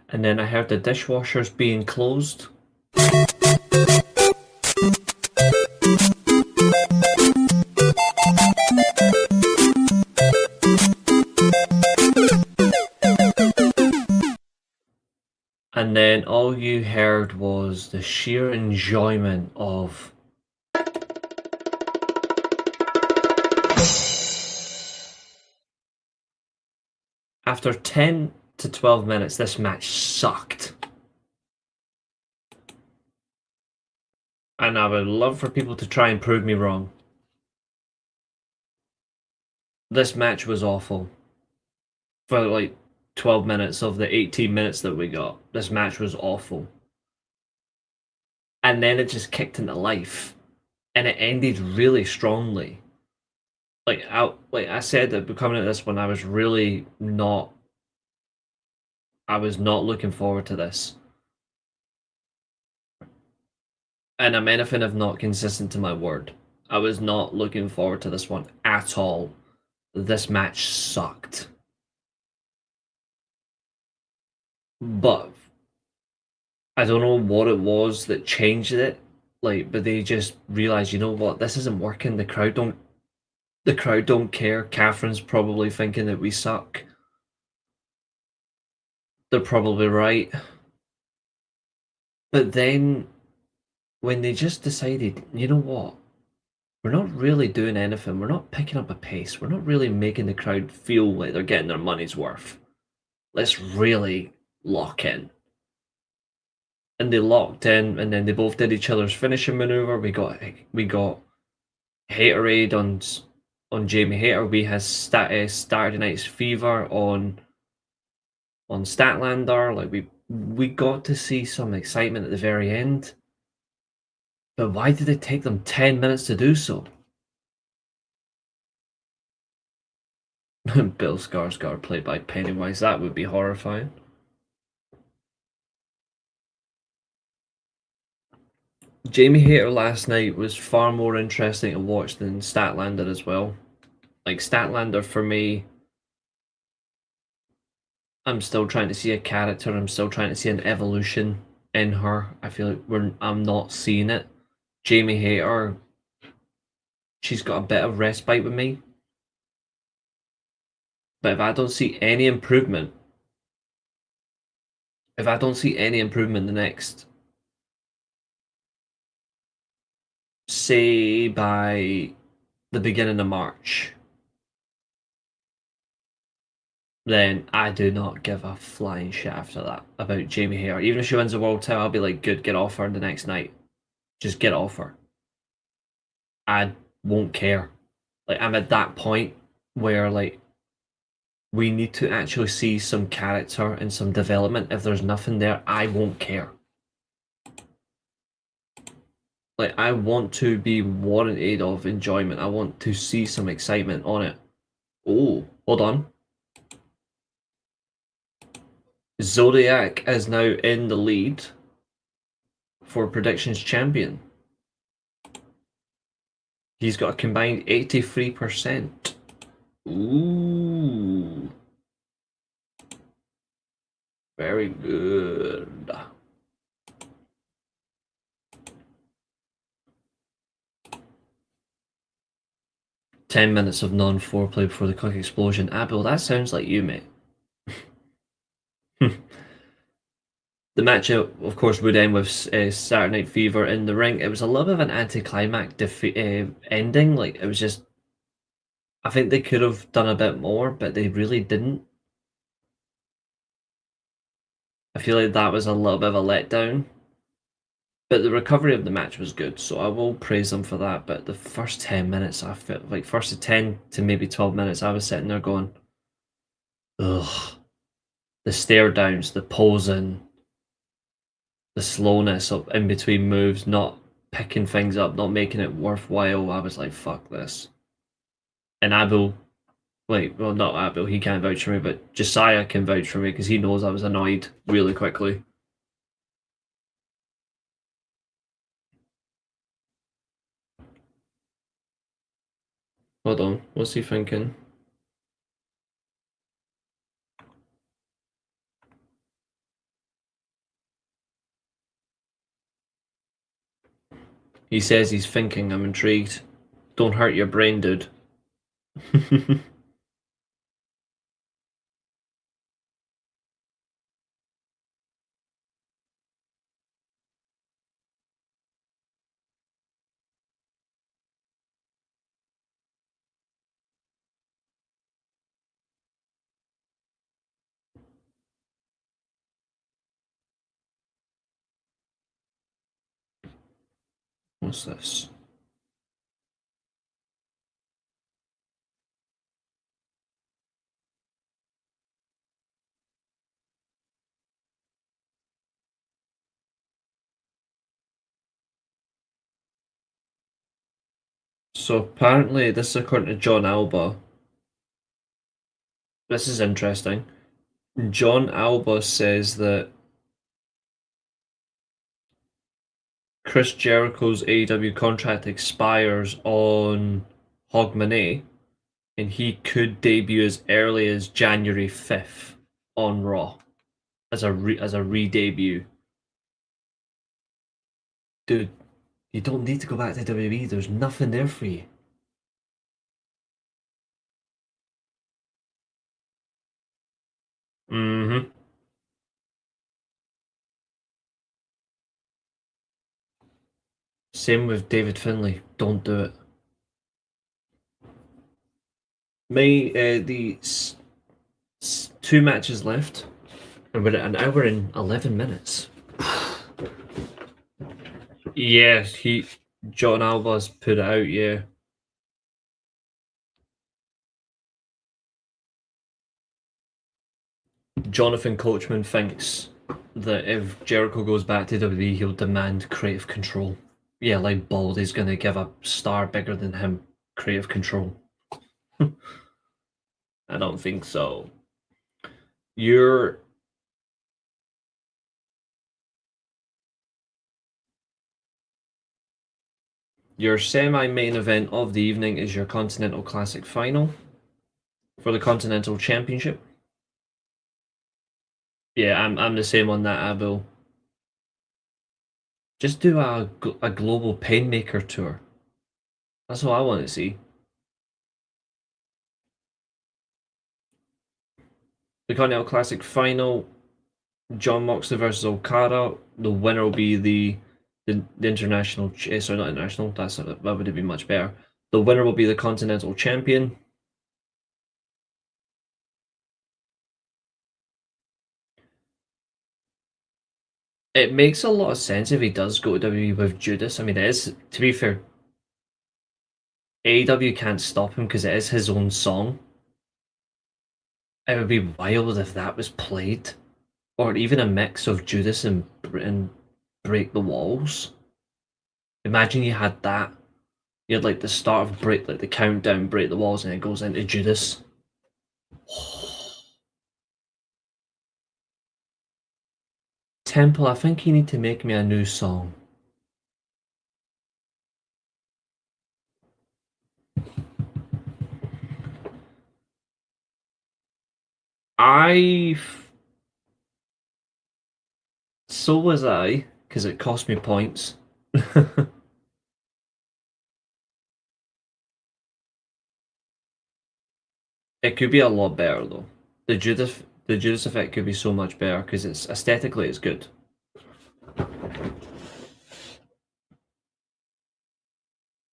And then I heard the dishwashers being closed. And then all you heard was the sheer enjoyment of after 10 to 12 minutes, this match sucked. And I would love for people to try and prove me wrong. This match was awful. For like 12 minutes of the 18 minutes that we got, this match was awful. And then it just kicked into life. And it ended really strongly. Like I said that coming at this one, I was not looking forward to this. And I'm anything if not consistent to my word. I was not looking forward to this one at all. This match sucked. But I don't know what it was that changed it. Like, but they just realize, you know what, this isn't working. The crowd don't care. Catherine's probably thinking that we suck. They're probably right. But then when they just decided, you know what, we're not really doing anything. We're not picking up a pace. We're not really making the crowd feel like they're getting their money's worth. Let's really lock in. And they locked in, and then they both did each other's finishing maneuver. We got Haterade on Jamie Hater. We had Saturday Night's Fever on Statlander. Like we got to see some excitement at the very end. But why did it take them 10 minutes to do so? Bill Skarsgård played by Pennywise. That would be horrifying. Jamie Hater last night was far more interesting to watch than Statlander as well. Like, Statlander for me, I'm still trying to see a character. I'm still trying to see an evolution in her. I feel like I'm not seeing it. Jamie Hater, she's got a bit of respite with me. But if I don't see any improvement, the next, say by the beginning of March, then I do not give a flying shit after that about Jamie Hater. Even if she wins the world title, I'll be like, good, get off her the next night. Just get off her. I won't care. Like, I'm at that point where, like, we need to actually see some character and some development. If there's nothing there, I won't care. Like, I want to be warranted of enjoyment. I want to see some excitement on it. Oh, hold on. Zodiac is now in the lead for predictions champion. He's got a combined 83%. Ooh. Very good. "10 minutes of non-foreplay before the quick explosion." Abel, that sounds like you, mate. The match, of course, would end with Saturday Night Fever in the ring. It was a little bit of an anticlimax ending. Like, it was just, I think they could have done a bit more, but they really didn't. I feel like that was a little bit of a letdown. But the recovery of the match was good, so I will praise them for that. But the first 10 minutes, I felt like first 10 to maybe 12 minutes, I was sitting there going, ugh. The stare downs, the posing, the slowness of in between moves, not picking things up, not making it worthwhile. I was like, fuck this. And Abel, well, not Abel, he can't vouch for me, but Josiah can vouch for me because he knows I was annoyed really quickly. Hold on, what's he thinking? He says he's thinking. I'm intrigued. Don't hurt your brain, dude. What's this? So apparently, this is according to John Alba. This is interesting. John Alba says that Chris Jericho's AEW contract expires on Hogmanay, and he could debut as early as January 5th on Raw as a re-debut. Dude, You don't need to go back to WWE. There's nothing there for you. Mm-hmm. Same with David Finlay. Don't do it. The 2 matches left, and we're at an hour and 11 minutes. Yeah, John Alba's put it out, yeah. Jonathan Coachman thinks that if Jericho goes back to WWE, he'll demand creative control. Yeah, like Baldy's gonna give a star bigger than him creative control. I don't think so. Your semi-main event of the evening is your Continental Classic final for the Continental Championship. Yeah, I'm the same on that, Abil. Just do a global Painmaker tour. That's what I want to see. The Continental Classic final, John Moxley versus Okada. The winner will be the international. Sorry, not international. That would have been much better. The winner will be the Continental Champion. It makes a lot of sense if he does go to WWE with Judas. I mean, it is, to be fair, AEW can't stop him because it is his own song. It would be wild if that was played, or even a mix of Judas and Break the Walls. Imagine you had that. You had like the start of Break, like the countdown, Break the Walls, and it goes into Judas. Temple, I think you need to make me a new song. So was I, because it cost me points. It could be a lot better though. The Judas effect could be so much better because it's aesthetically it's good.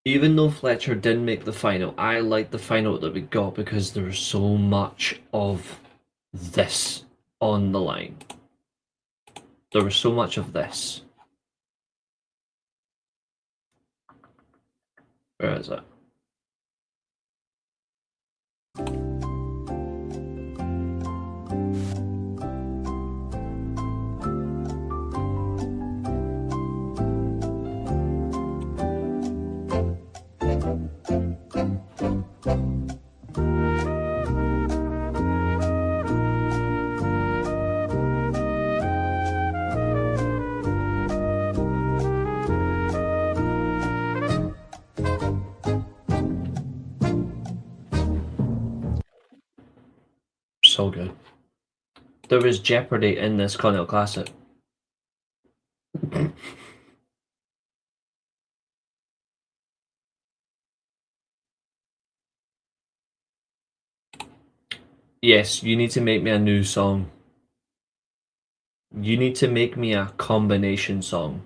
Even though Fletcher didn't make the final, I like the final that we got because there was so much of this on the line. There was so much of this. Where is it? So good. There was Jeopardy in this Continental Classic. Yes, you need to make me a new song. You need to make me a combination song.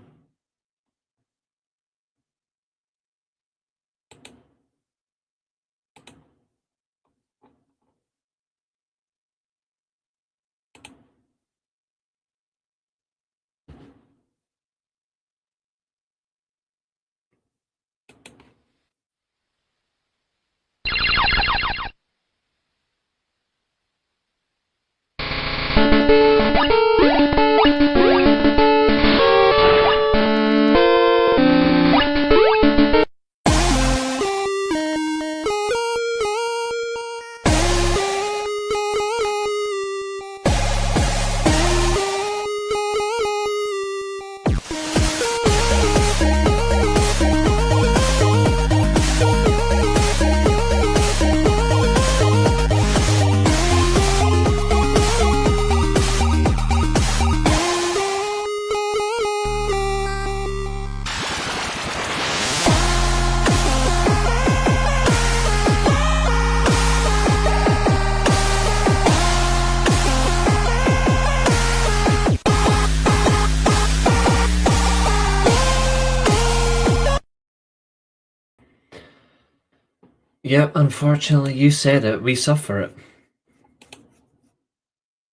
Yep, unfortunately, you said it. We suffer it.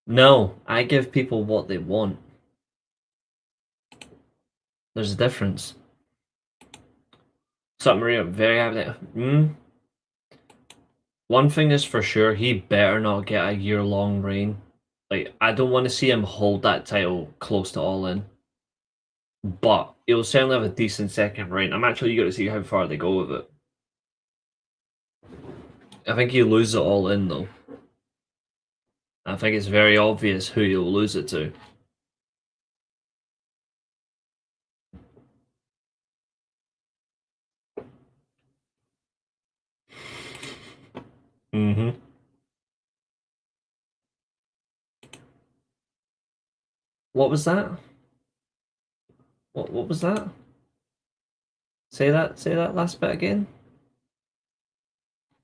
No, I give people what they want. There's a difference. What's up, Maria? Very happy. One thing is for sure, he better not get a year-long reign. Like, I don't want to see him hold that title close to All In. But he'll certainly have a decent second reign. I'm actually eager to see how far they go with it. I think he loses it All In, though. I think it's very obvious who he'll lose it to. What was that? What was that? Say that last bit again.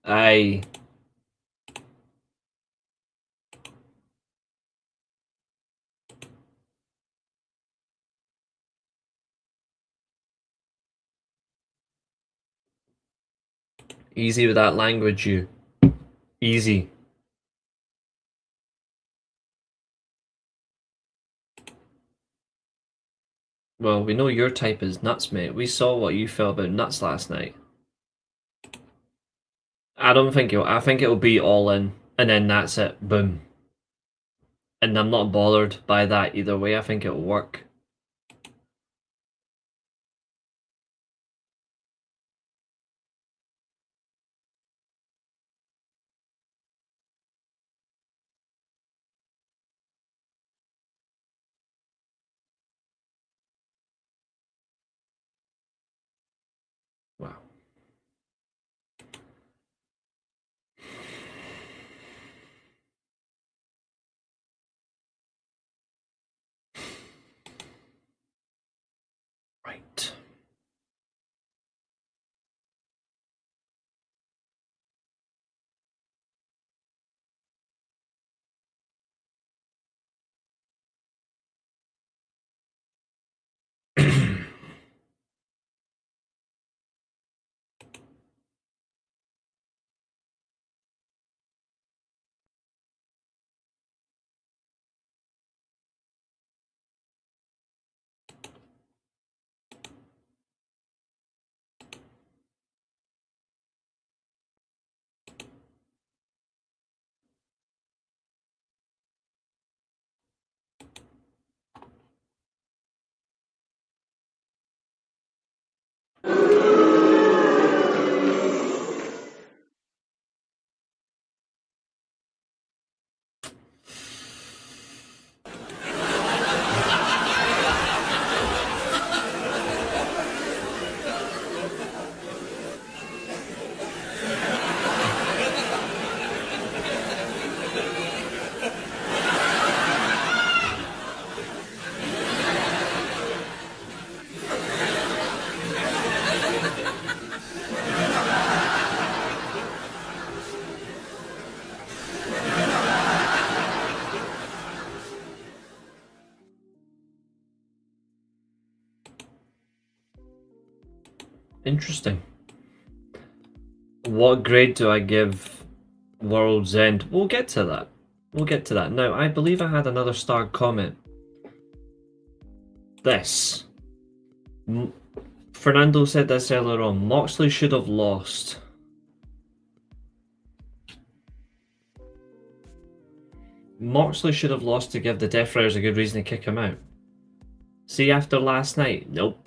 Aye. Easy with that language, you. Easy. Well, we know your type is nuts, mate. We saw what you felt about nuts last night. I don't think I think it'll be All In, and then that's it. Boom. And I'm not bothered by that either way. I think it'll work. Wow. Right. Interesting. What grade do I give World's End? We'll get to that. We'll get to that. Now, I believe I had another starred comment. This. Fernando said this earlier on. Moxley should have lost. Moxley should have lost to give the Death Riders a good reason to kick him out. See, after last night, nope.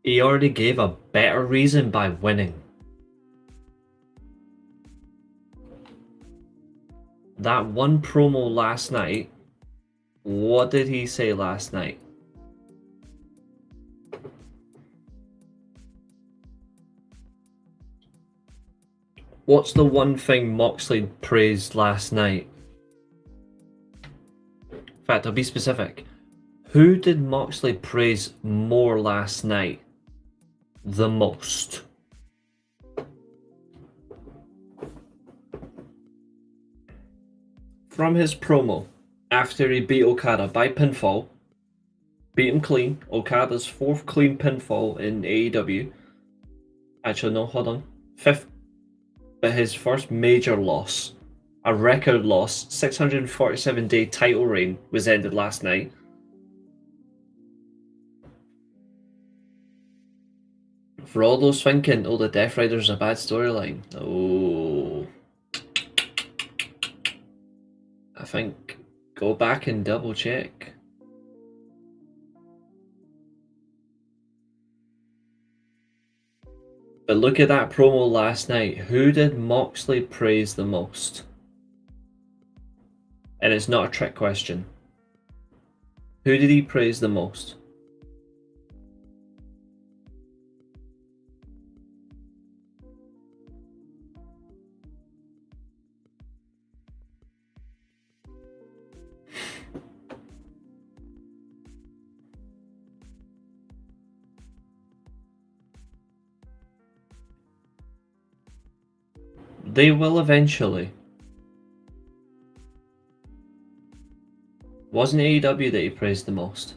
He already gave a better reason by winning. That one promo last night, what did he say last night? What's the one thing Moxley praised last night? In fact, I'll be specific. Who did Moxley praise more last night? The most. From his promo, after he beat Okada by pinfall, beat him clean, Okada's 4th clean pinfall in AEW, Actually, no, hold on. 5th. But his first major loss, a record loss, 647-day title reign, was ended last night. For all those thinking, oh, the Death Rider's a bad storyline. Oh. I think go back and double check. But look at that promo last night. Who did Moxley praise the most? And it's not a trick question. Who did he praise the most? They will eventually. Wasn't AEW that he praised the most?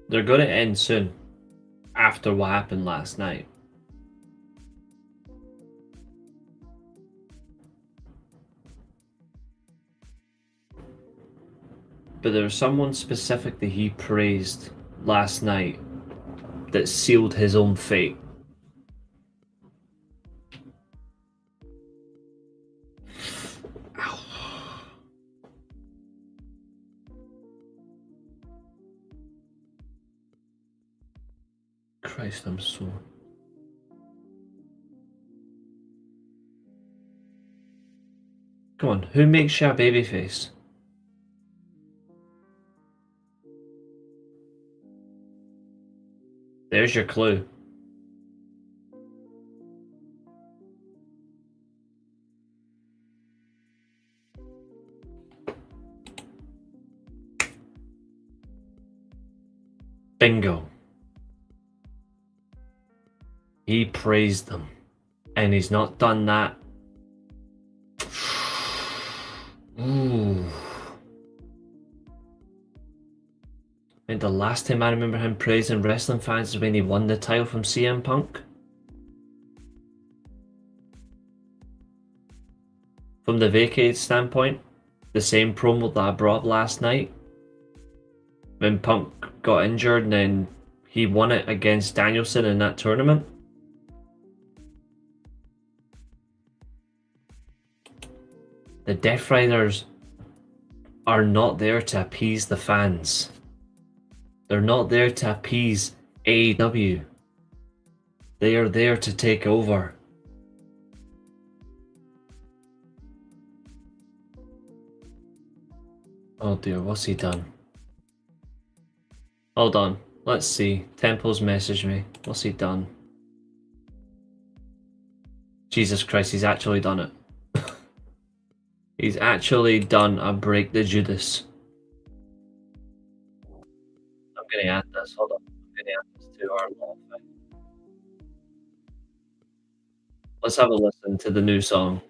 They're going to end soon, after what happened last night. But there was someone specific that he praised last night that sealed his own fate. Ow. Christ, I'm sore. Come on, who makes you a babyface? There's your clue. Bingo. He praised them. And he's not done that. Ooh. I think the last time I remember him praising wrestling fans is when he won the title from CM Punk. From the vacated standpoint, the same promo that I brought up last night, when Punk got injured and then he won it against Danielson in that tournament. The Death Riders are not there to appease the fans. They're not there to appease AEW. They are there to take over. Oh dear, what's he done? Hold on, let's see. Temple's messaged me. What's he done? Jesus Christ, he's actually done it. He's actually done a Break the Judas. I'm gonna add this, hold on. I'm gonna add this to our little thing. Let's have a listen to the new song.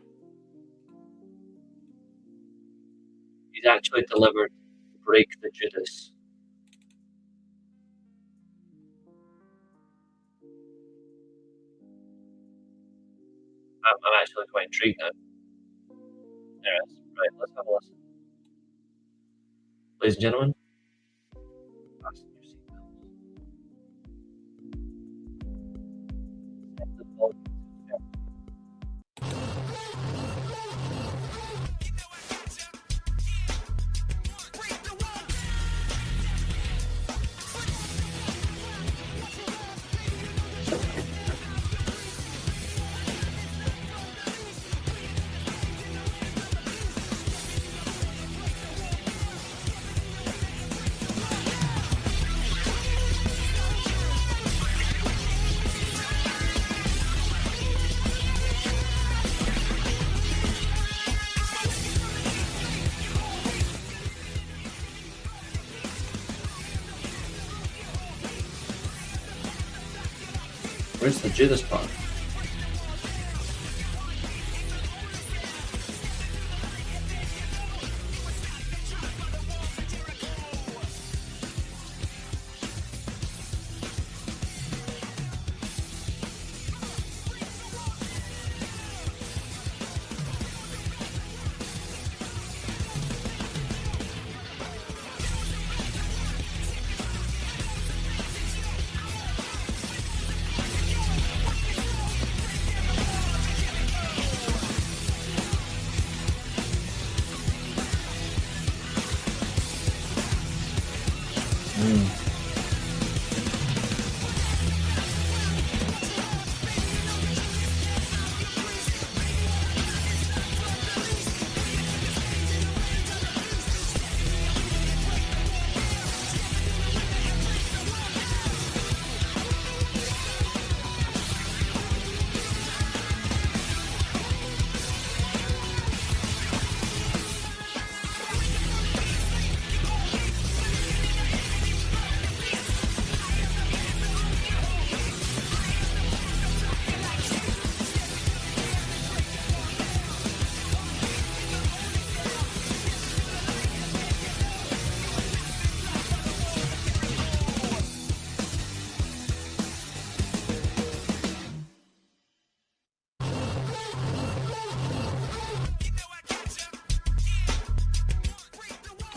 He's actually delivered Break the Judas. I'm actually quite intrigued now. There it is. Right, let's have a listen. Ladies and gentlemen, fasten your seatbelts. Set the volume to 10. Where's the Judas part?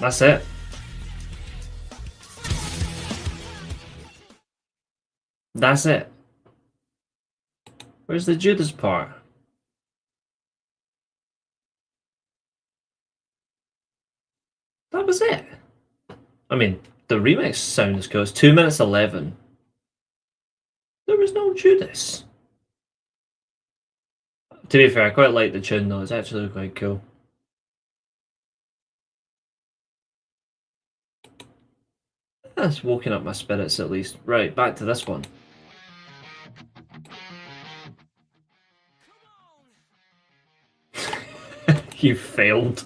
That's it. That's it. Where's the Judas part? That was it. I mean, the remix sounds good. It's 2 minutes 11. There was no Judas. To be fair, I quite like the tune though. It's actually quite cool. That's woken up my spirits at least. Right, back to this one. You failed.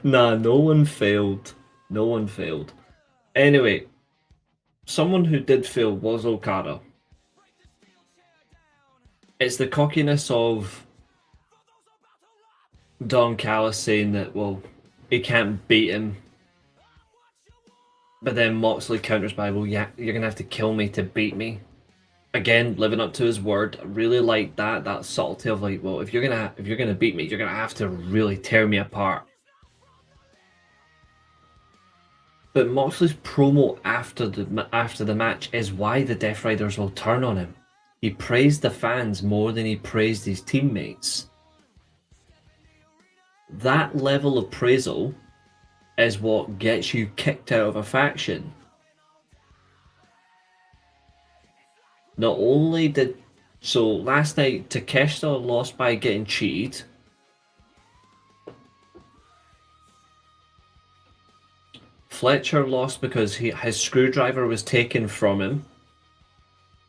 Nah, no one failed. No one failed. Anyway, someone who did fail was Okada. It's the cockiness of Don Callis saying that, well, he can't beat him. But then Moxley counters by, well, yeah, you're going to have to kill me to beat me. Again, living up to his word. I really like that subtlety of like, well, if you're gonna beat me, you're gonna have to really tear me apart. But Moxley's promo after the match is why the Death Riders will turn on him. He praised the fans more than he praised his teammates. That level of praisal is what gets you kicked out of a faction. Not only did... So last night, Takeshita lost by getting cheated. Fletcher lost because his screwdriver was taken from him.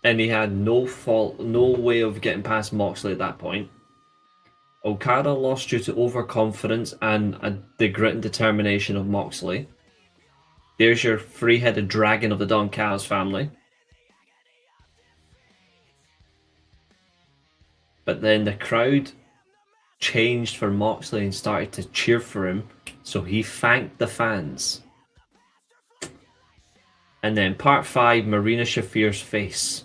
And he had no way of getting past Moxley at that point. Okada lost due to overconfidence and the grit and determination of Moxley. There's your three-headed dragon of the Don Callis family. But then the crowd changed for Moxley and started to cheer for him, so he thanked the fans. And then part 5, Marina Shafir's face.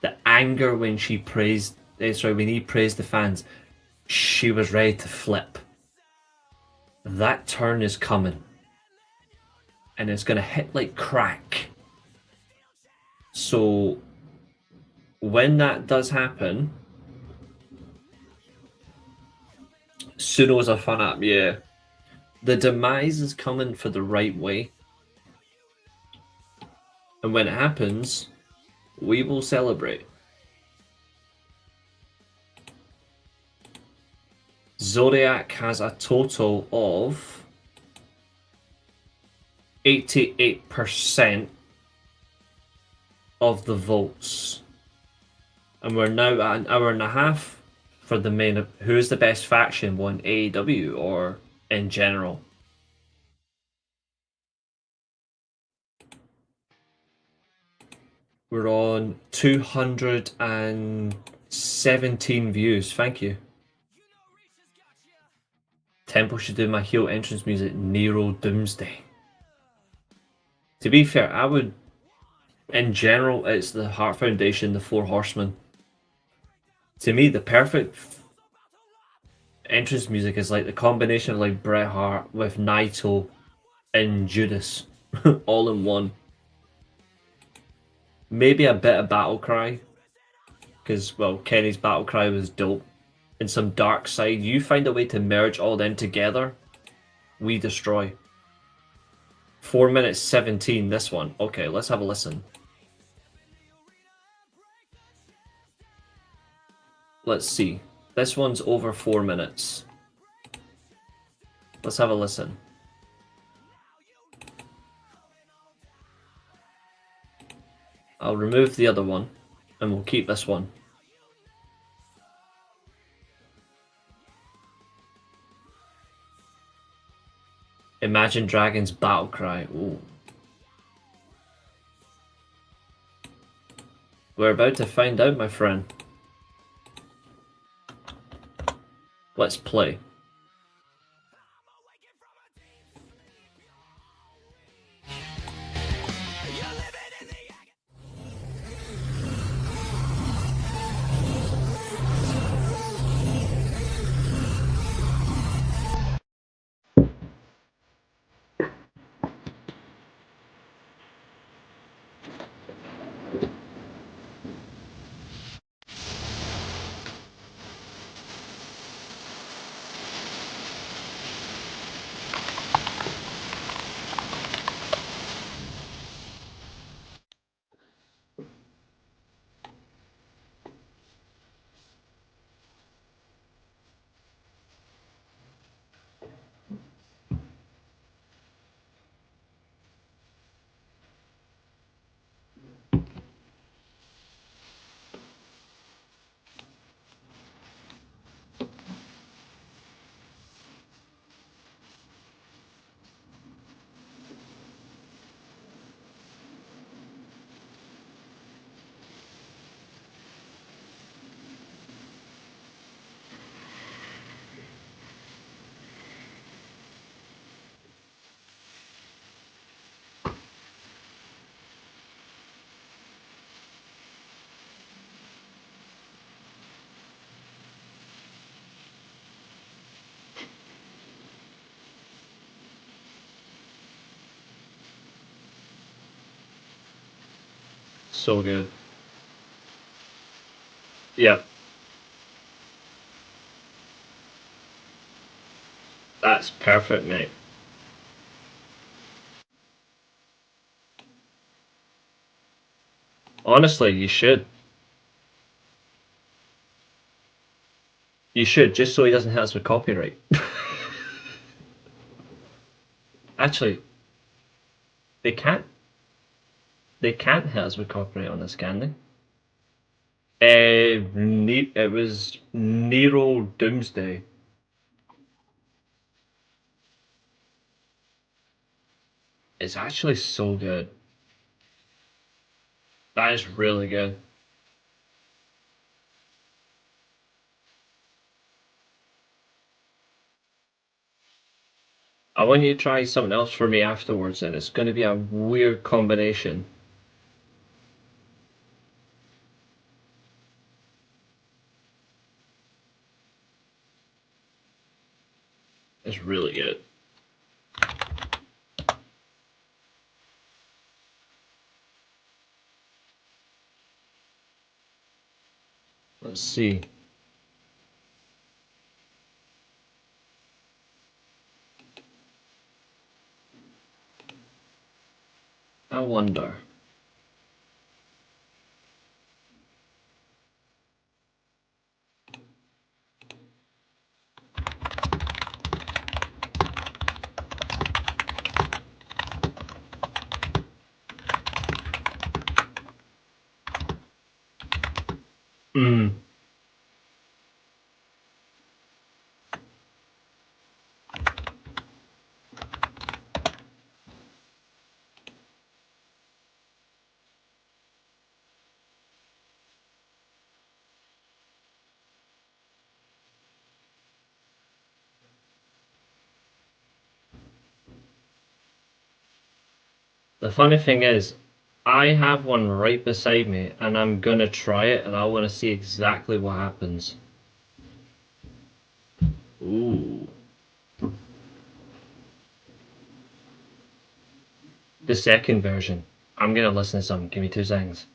The anger when she praised, when he praised the fans, she was ready to flip. That turn is coming. And it's going to hit like crack. So, when that does happen, Suno's a fun app, yeah. The demise is coming for the right way. And when it happens, we will celebrate. Zodiac has a total of 88% of the votes. And we're now at an hour and a half for the main. Who is the best faction? One, AEW or in general? We're on 217 views. Thank you. Temple should do my heel entrance music, Nero Doomsday. To be fair, I would, in general, it's the Heart Foundation, the Four Horsemen. To me, the perfect entrance music is like the combination of like Bret Hart with Naito and Judas, all in one. Maybe a bit of Battle Cry, because, well, Kenny's Battle Cry was dope. And some Dark Side. You find a way to merge all them together, we destroy. 4 minutes 17, this one. Okay, let's have a listen. Let's see. This one's over 4 minutes. Let's have a listen. I'll remove the other one, and we'll keep this one. Imagine Dragons Battle Cry. Ooh. We're about to find out, my friend. Let's play. so good. Yep. That's perfect, mate. Honestly, you should. You should, just so he doesn't hit us with copyright. Actually, they can't. They can't hit us with copyright on this, can they? It was Nero Doomsday. It's actually so good. That is really good. I want you to try something else for me afterwards, and it's going to be a weird combination. It's really good. Let's see. I wonder. Hmm. The funny thing is, I have one right beside me, and I'm gonna try it, and I want to see exactly what happens. Ooh. The second version. I'm gonna listen to something. Give me 2 seconds.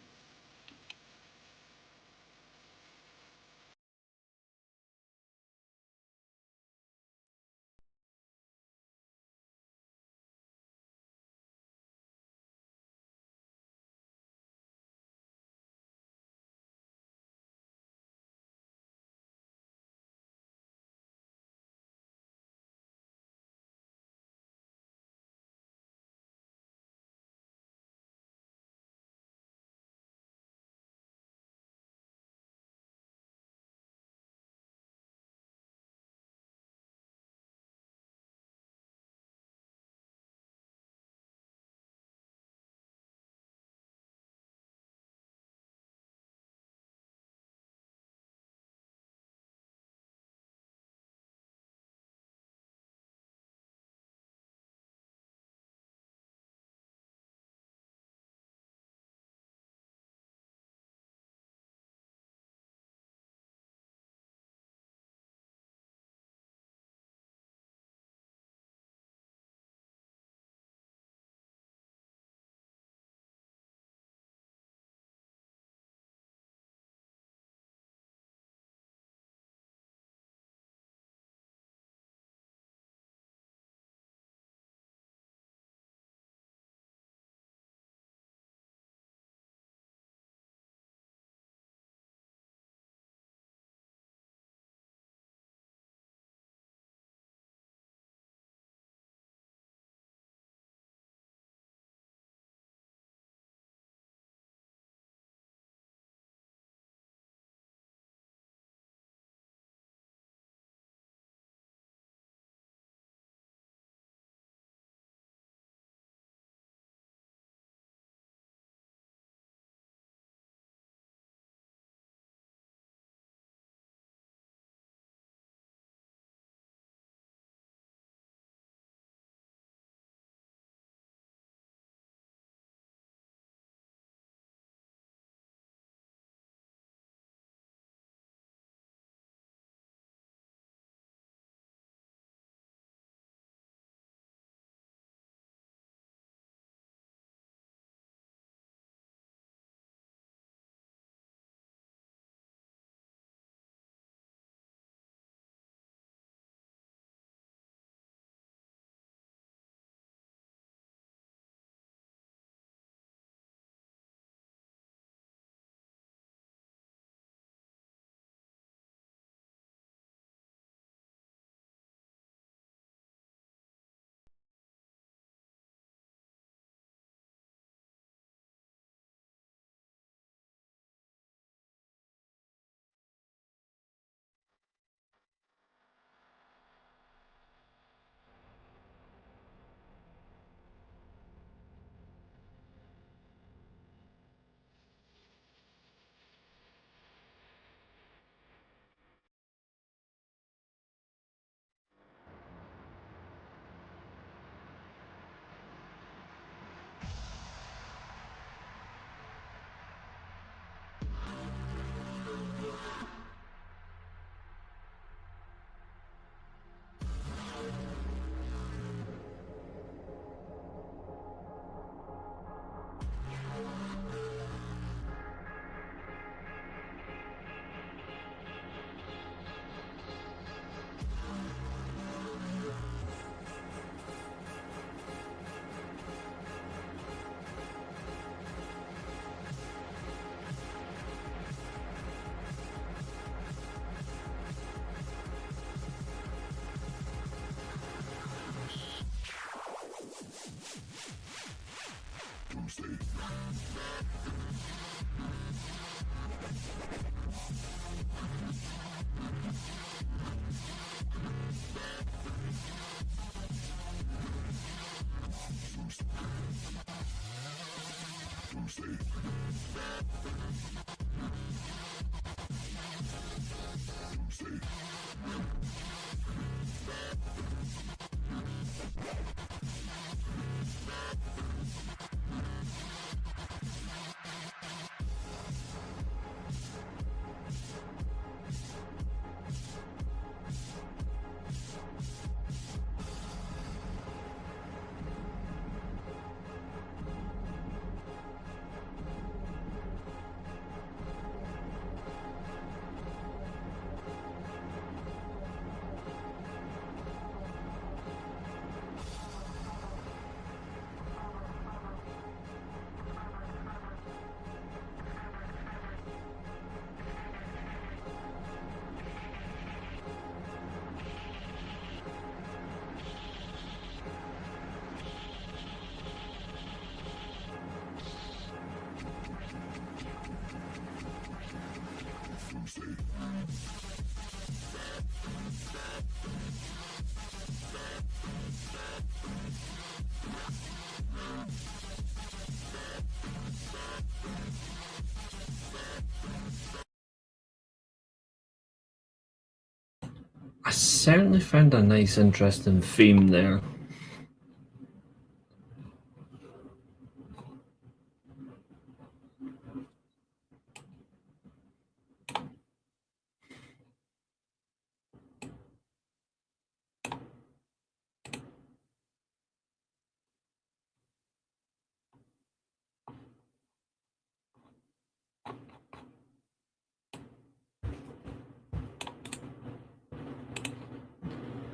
I certainly found a nice, interesting theme there.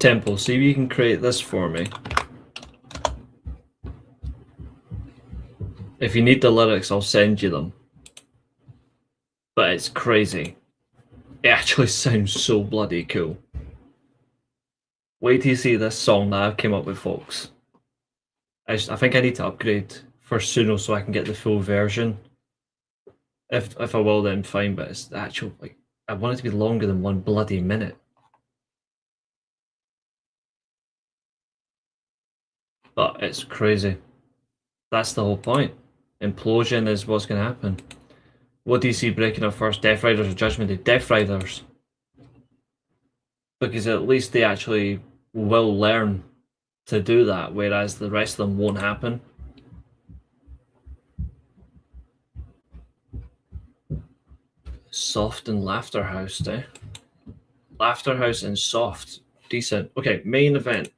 Temple, see if you can create this for me. If you need the lyrics, I'll send you them. But it's crazy. It actually sounds so bloody cool. Wait till you see this song that I came up with, folks. I think I need to upgrade for Suno so I can get the full version. If I will, then fine, but it's the actual, like, I want it to be longer than 1 bloody minute. But it's crazy. That's the whole point. Implosion is what's going to happen. What do you see breaking up first? Death Riders or Judgment Day? Death Riders. Because at least they actually will learn to do that, whereas the rest of them won't happen. Soft and Laughter House, eh? Laughter House and Soft. Decent. Okay, main event.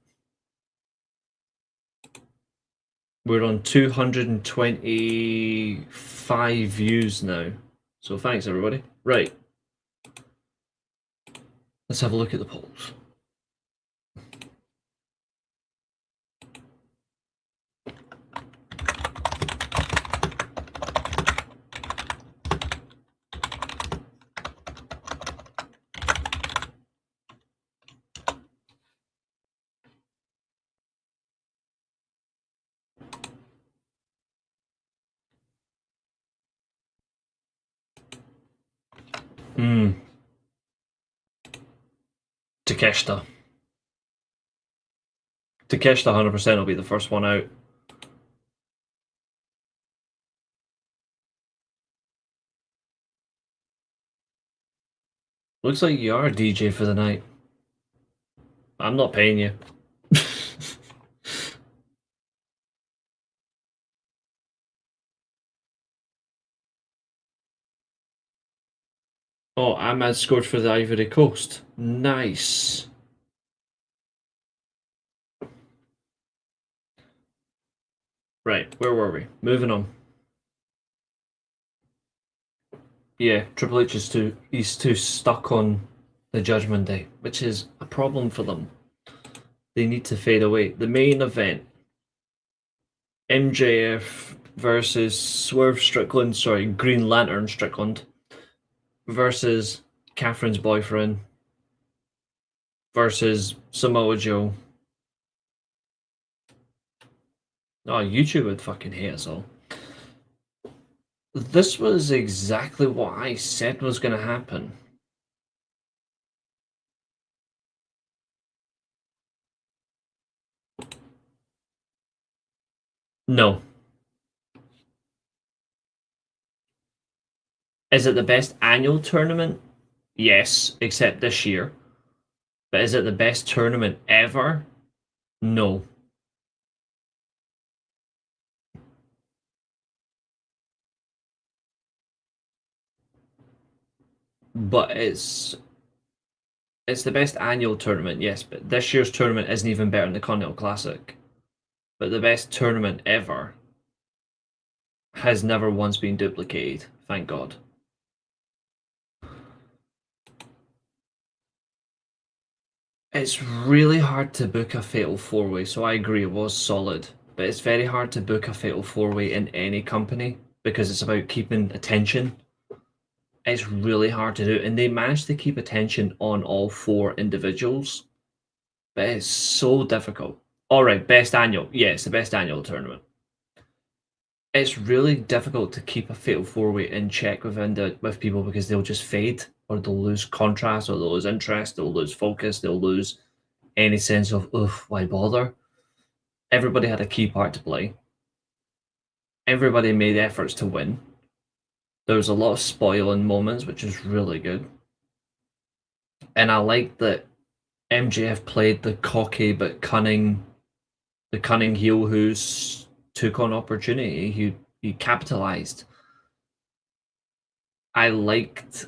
We're on 225 views now. So thanks, everybody. Right. Let's have a look at the polls. Takeshita. Takeshita 100% will be the first one out. Looks like you are a DJ for the night. I'm not paying you. Oh, Ahmad scored for the Ivory Coast. Nice. Right, where were we? Moving on. Yeah, Triple H is he's too stuck on the Judgment Day, which is a problem for them. They need to fade away. The main event. MJF versus Green Lantern Strickland versus Catherine's boyfriend versus Samoa Joe. Oh, YouTube would fucking hate us all. This was exactly what I said was going to happen. No. Is it the best annual tournament? Yes, except this year. But is it the best tournament ever? No. But it's the best annual tournament, yes, but this year's tournament isn't even better than the Continental Classic. But the best tournament ever has never once been duplicated, thank God. It's really hard to book a Fatal 4-Way, so I agree it was solid. But it's very hard to book a Fatal 4-Way in any company because it's about keeping attention. It's really hard to do, and they managed to keep attention on all 4 individuals. But it's so difficult. Alright, best annual. Yeah, it's the best annual tournament. It's really difficult to keep a Fatal 4-Way in check with people because they'll just fade, or they'll lose contrast, or they'll lose interest, they'll lose focus, they'll lose any sense of, why bother? Everybody had a key part to play. Everybody made efforts to win. There was a lot of spoiling moments, which was really good. And I like that MJF played the cocky but cunning heel who's took on opportunity. He capitalized. I liked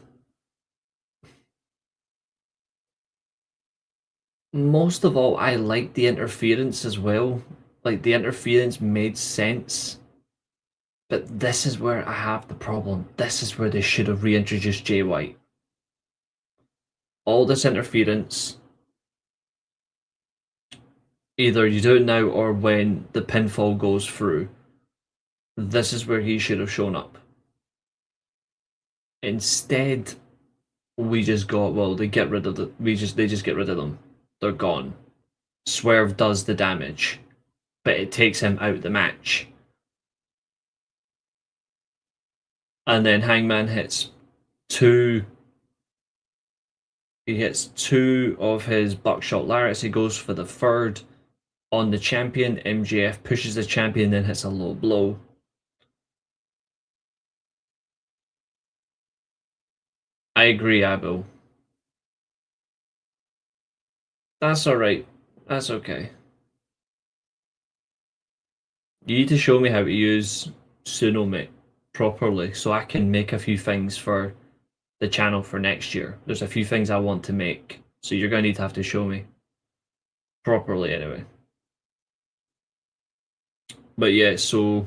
most of all, I liked the interference as well. Like, the interference made sense. But this is where I have the problem. This is where they should have reintroduced Jay White. All this interference, either you do it now or when the pinfall goes through. This is where he should have shown up. Instead, we just got, well, they get rid of they just get rid of them. They're gone. Swerve does the damage, but it takes him out the match. And then Hangman hits two of his buckshot lariats. He goes for the third on the champion. MJF pushes the champion, then hits a low blow. I agree, Abu. That's alright. That's okay. You need to show me how to use Tsunome properly so I can make a few things for the channel for next year. There's a few things I want to make, so you're going to have to show me properly anyway. But yeah, so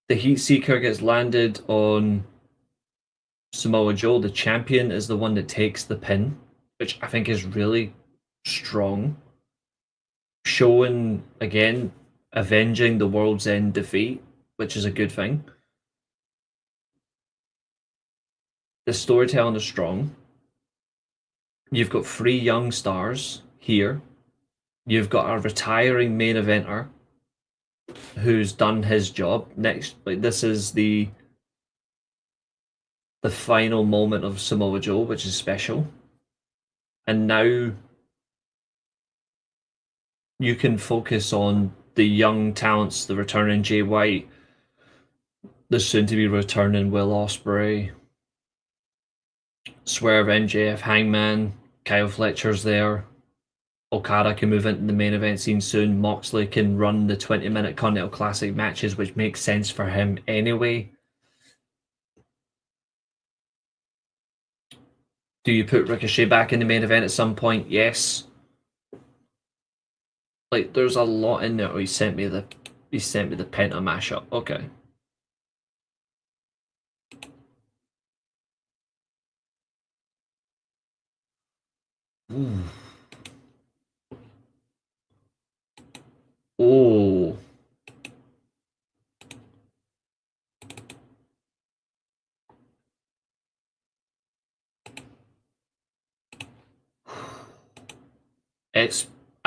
the Heat Seeker gets landed on Samoa Joe. The champion is the one that takes the pin, which I think is really strong. Showing, again, avenging the World's End defeat, which is a good thing. The storytelling is strong. You've got 3 young stars here. You've got a retiring main eventer who's done his job. Next, like, this is the final moment of Samoa Joe, which is special. And now you can focus on the young talents, the returning Jay White, the soon-to-be returning Will Ospreay, Swerve, MJF, Hangman, Kyle Fletcher's there. Okada can move into the main event scene soon. Moxley can run the 20-minute Continental Classic matches, which makes sense for him anyway. Do you put Ricochet back in the main event at some point? Yes. Like, there's a lot in there. Oh, he sent me the Penta mashup. Okay. Ooh. Oh.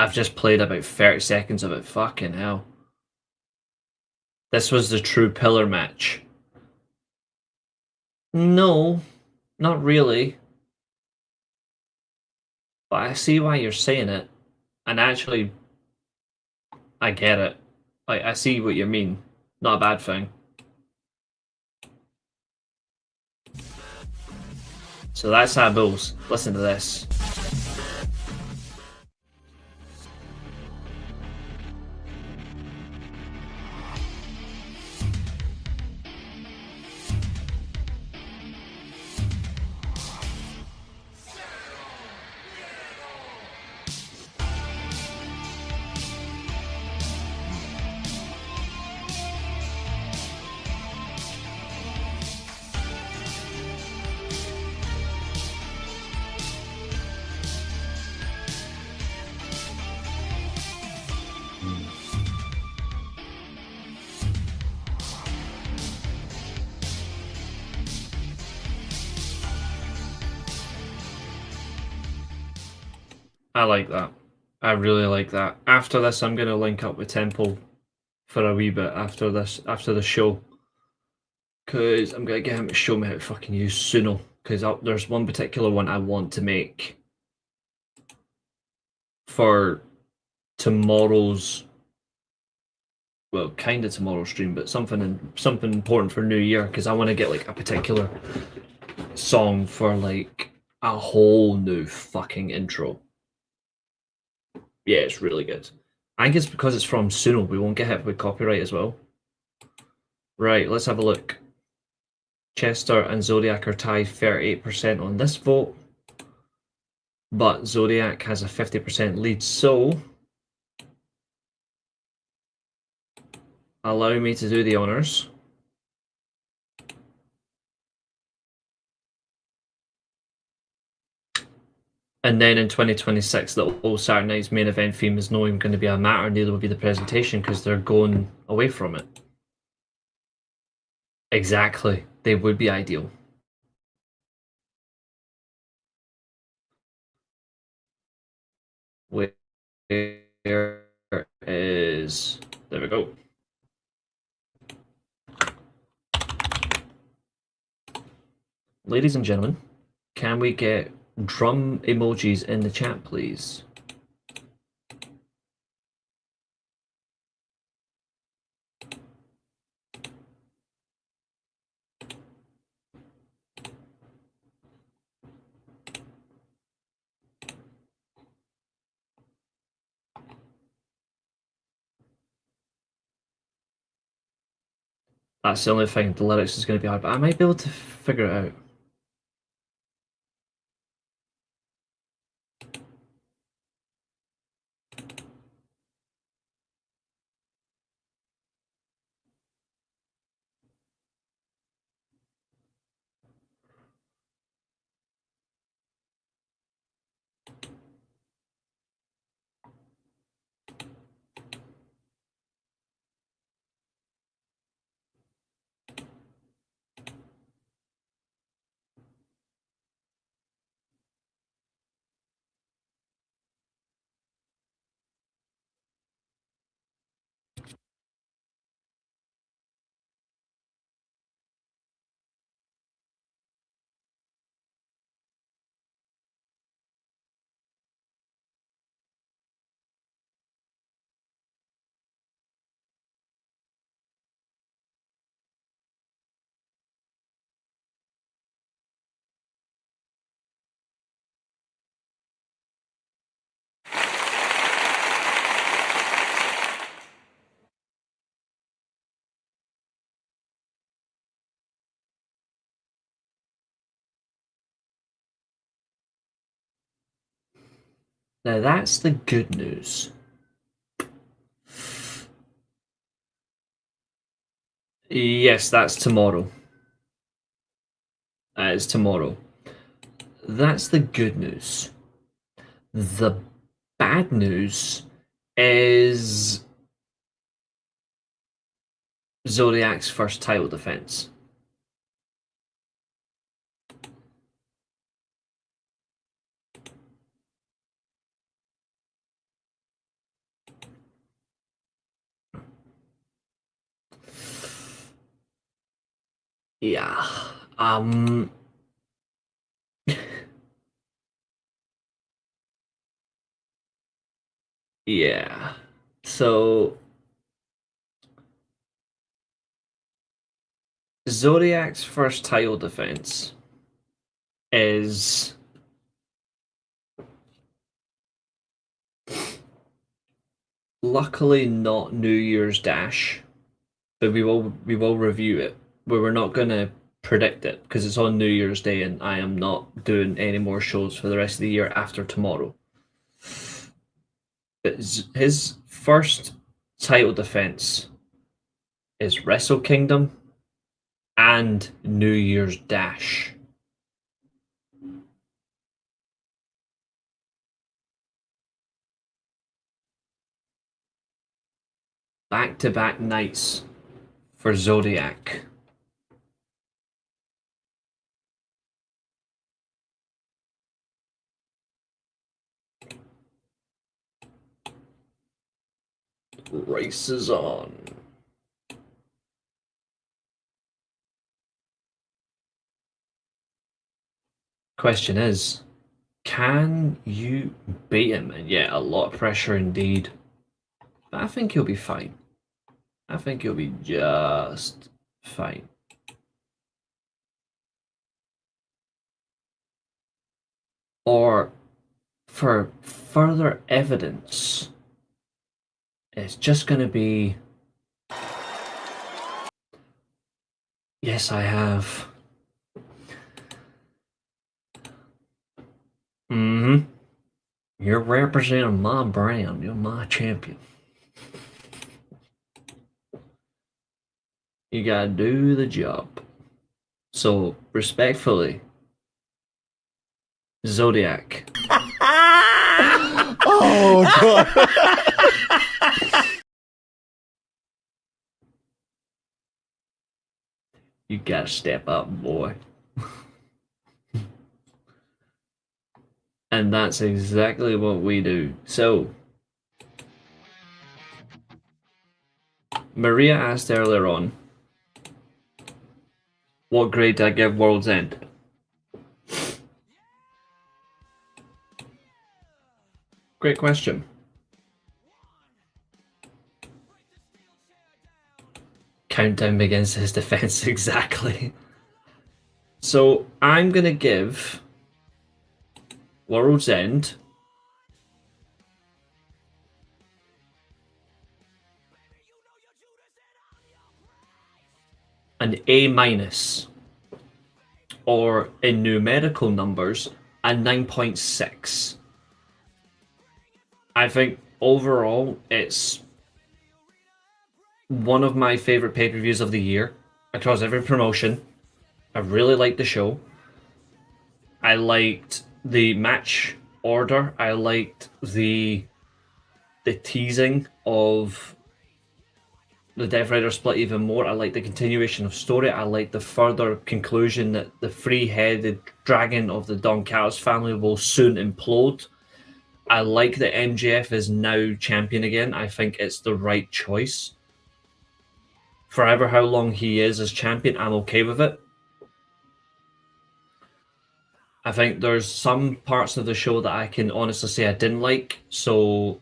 I've just played about 30 seconds of it. Fucking hell. This was the true pillar match. No, not really. But I see why you're saying it. And actually, I get it. I see what you mean. Not a bad thing. So that's our Bulls. Listen to this. I like that. I really like that. After this, I'm going to link up with Temple for a wee bit after this, after the show. Because I'm going to get him to show me how to fucking use Suno. Because there's one particular one I want to make for tomorrow's, well, kind of tomorrow's stream, but something important for New Year. Because I want to get like a particular song for like a whole new fucking intro. Yeah, it's really good. I think it's because it's from Suno. We won't get hit with copyright as well. Right, let's have a look. Chester and Zodiac are tied 38% on this vote. But Zodiac has a 50% lead, so allow me to do the honours. And then in 2026, the All Saturday Night's main event theme is not even going to be a matter, neither will be the presentation, because they're going away from it. Exactly. They would be ideal. Where is... There we go. Ladies and gentlemen, can we get drum emojis in the chat, please? That's the only thing. The lyrics is going to be hard, but I might be able to figure it out. Now that's the good news. Yes, that's tomorrow. That is tomorrow. That's the good news. The bad news is Zodiac's first title defense. Yeah. Yeah. So Zodiac's first title defense is is luckily not New Year's Dash, but we will review it. But we're not gonna predict it because it's on New Year's Day, and I am not doing any more shows for the rest of the year after tomorrow. But his first title defense is Wrestle Kingdom and New Year's Dash. Back-to-back nights for Zodiac. Race is on. Question is, can you beat him? And yeah, a lot of pressure indeed. But I think he'll be fine. I think he'll be just fine. Or for further evidence, it's just going to be... Yes, I have. You're representing my brand. You're my champion. You gotta do the job. So, respectfully, Zodiac. Oh, God. You gotta step up, boy. And that's exactly what we do. So, Maria asked earlier on, what grade did I give World's End? Great question. Countdown begins his defense, exactly. So, I'm gonna give World's End an A minus, or in numerical numbers, a 9.6. I think overall it's one of my favorite pay-per-views of the year across every promotion. I really liked the show. I liked the match order. I liked the teasing of the Death Rider split even more. I like the continuation of story. I like the further conclusion that the three-headed dragon of the Don Callis family will soon implode. I like that MJF is now champion again. I think it's the right choice. Forever how long he is as champion, I'm okay with it. I think there's some parts of the show that I can honestly say I didn't like. So,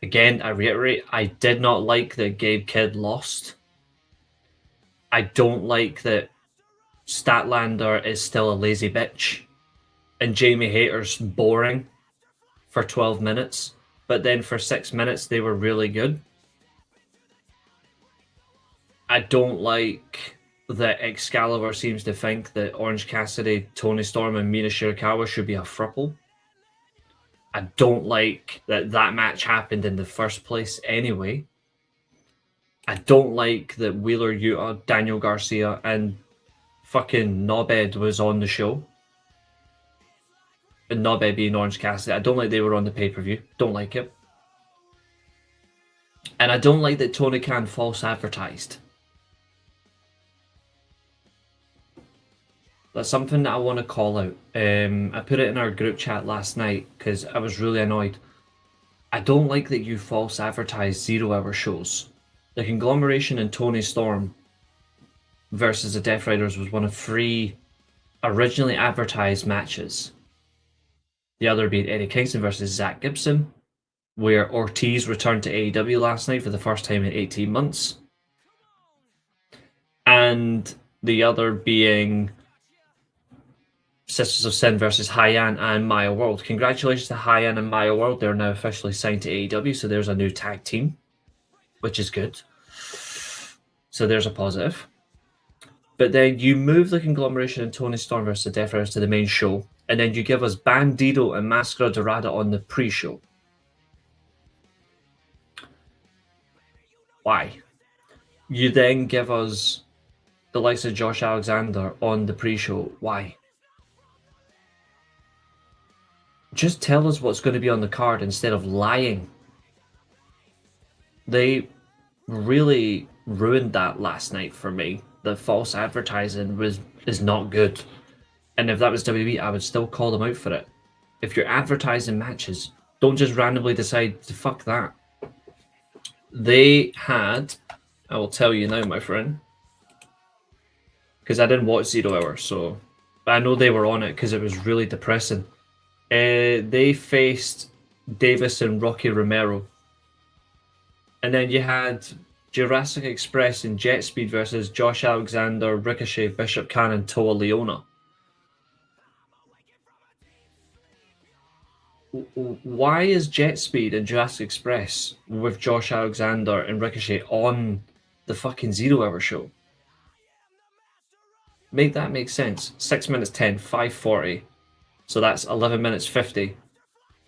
again, I reiterate, I did not like that Gabe Kidd lost. I don't like that Statlander is still a lazy bitch. And Jamie Hayter's boring for 12 minutes. But then for 6 minutes, they were really good. I don't like that Excalibur seems to think that Orange Cassidy, Tony Storm, and Mina Shirakawa should be a throuple. I don't like that match happened in the first place anyway. I don't like that Wheeler Yuta, Daniel Garcia, and fucking Nobed was on the show. And Nobed being Orange Cassidy. I don't like they were on the pay-per-view. Don't like it. And I don't like that Tony Khan false advertised. That's something that I want to call out. I put it in our group chat last night because I was really annoyed. I don't like that you false advertise 0-hour shows. The conglomeration in Tony Storm versus the Death Riders was one of 3 originally advertised matches. The other being Eddie Kingston versus Zach Gibson, where Ortiz returned to AEW last night for the first time in 18 months. And the other being Sisters of Sin versus Hyan and Maya World. Congratulations to Hyan and Maya World. They're now officially signed to AEW, so there's a new tag team, which is good. So there's a positive. But then you move the conglomeration and Tony Storm versus the Death Riders to the main show, and then you give us Bandido and Mascara Dorada on the pre-show. Why? You then give us the likes of Josh Alexander on the pre-show. Why? Just tell us what's going to be on the card instead of lying. They really ruined that last night for me. The false advertising is not good. And if that was WWE, I would still call them out for it. If you're advertising matches, don't just randomly decide to fuck that. They had, I will tell you now, my friend, because I didn't watch 0 Hour, so but I know they were on it because it was really depressing. They faced Davis and Rocky Romero. And then you had Jurassic Express and Jet Speed versus Josh Alexander, Ricochet, Bishop Khan, and Toa Leona. Why is Jet Speed and Jurassic Express with Josh Alexander and Ricochet on the fucking 0 Hour show? Make that make sense. 6 minutes 10, 5:40. So that's 11 minutes 50.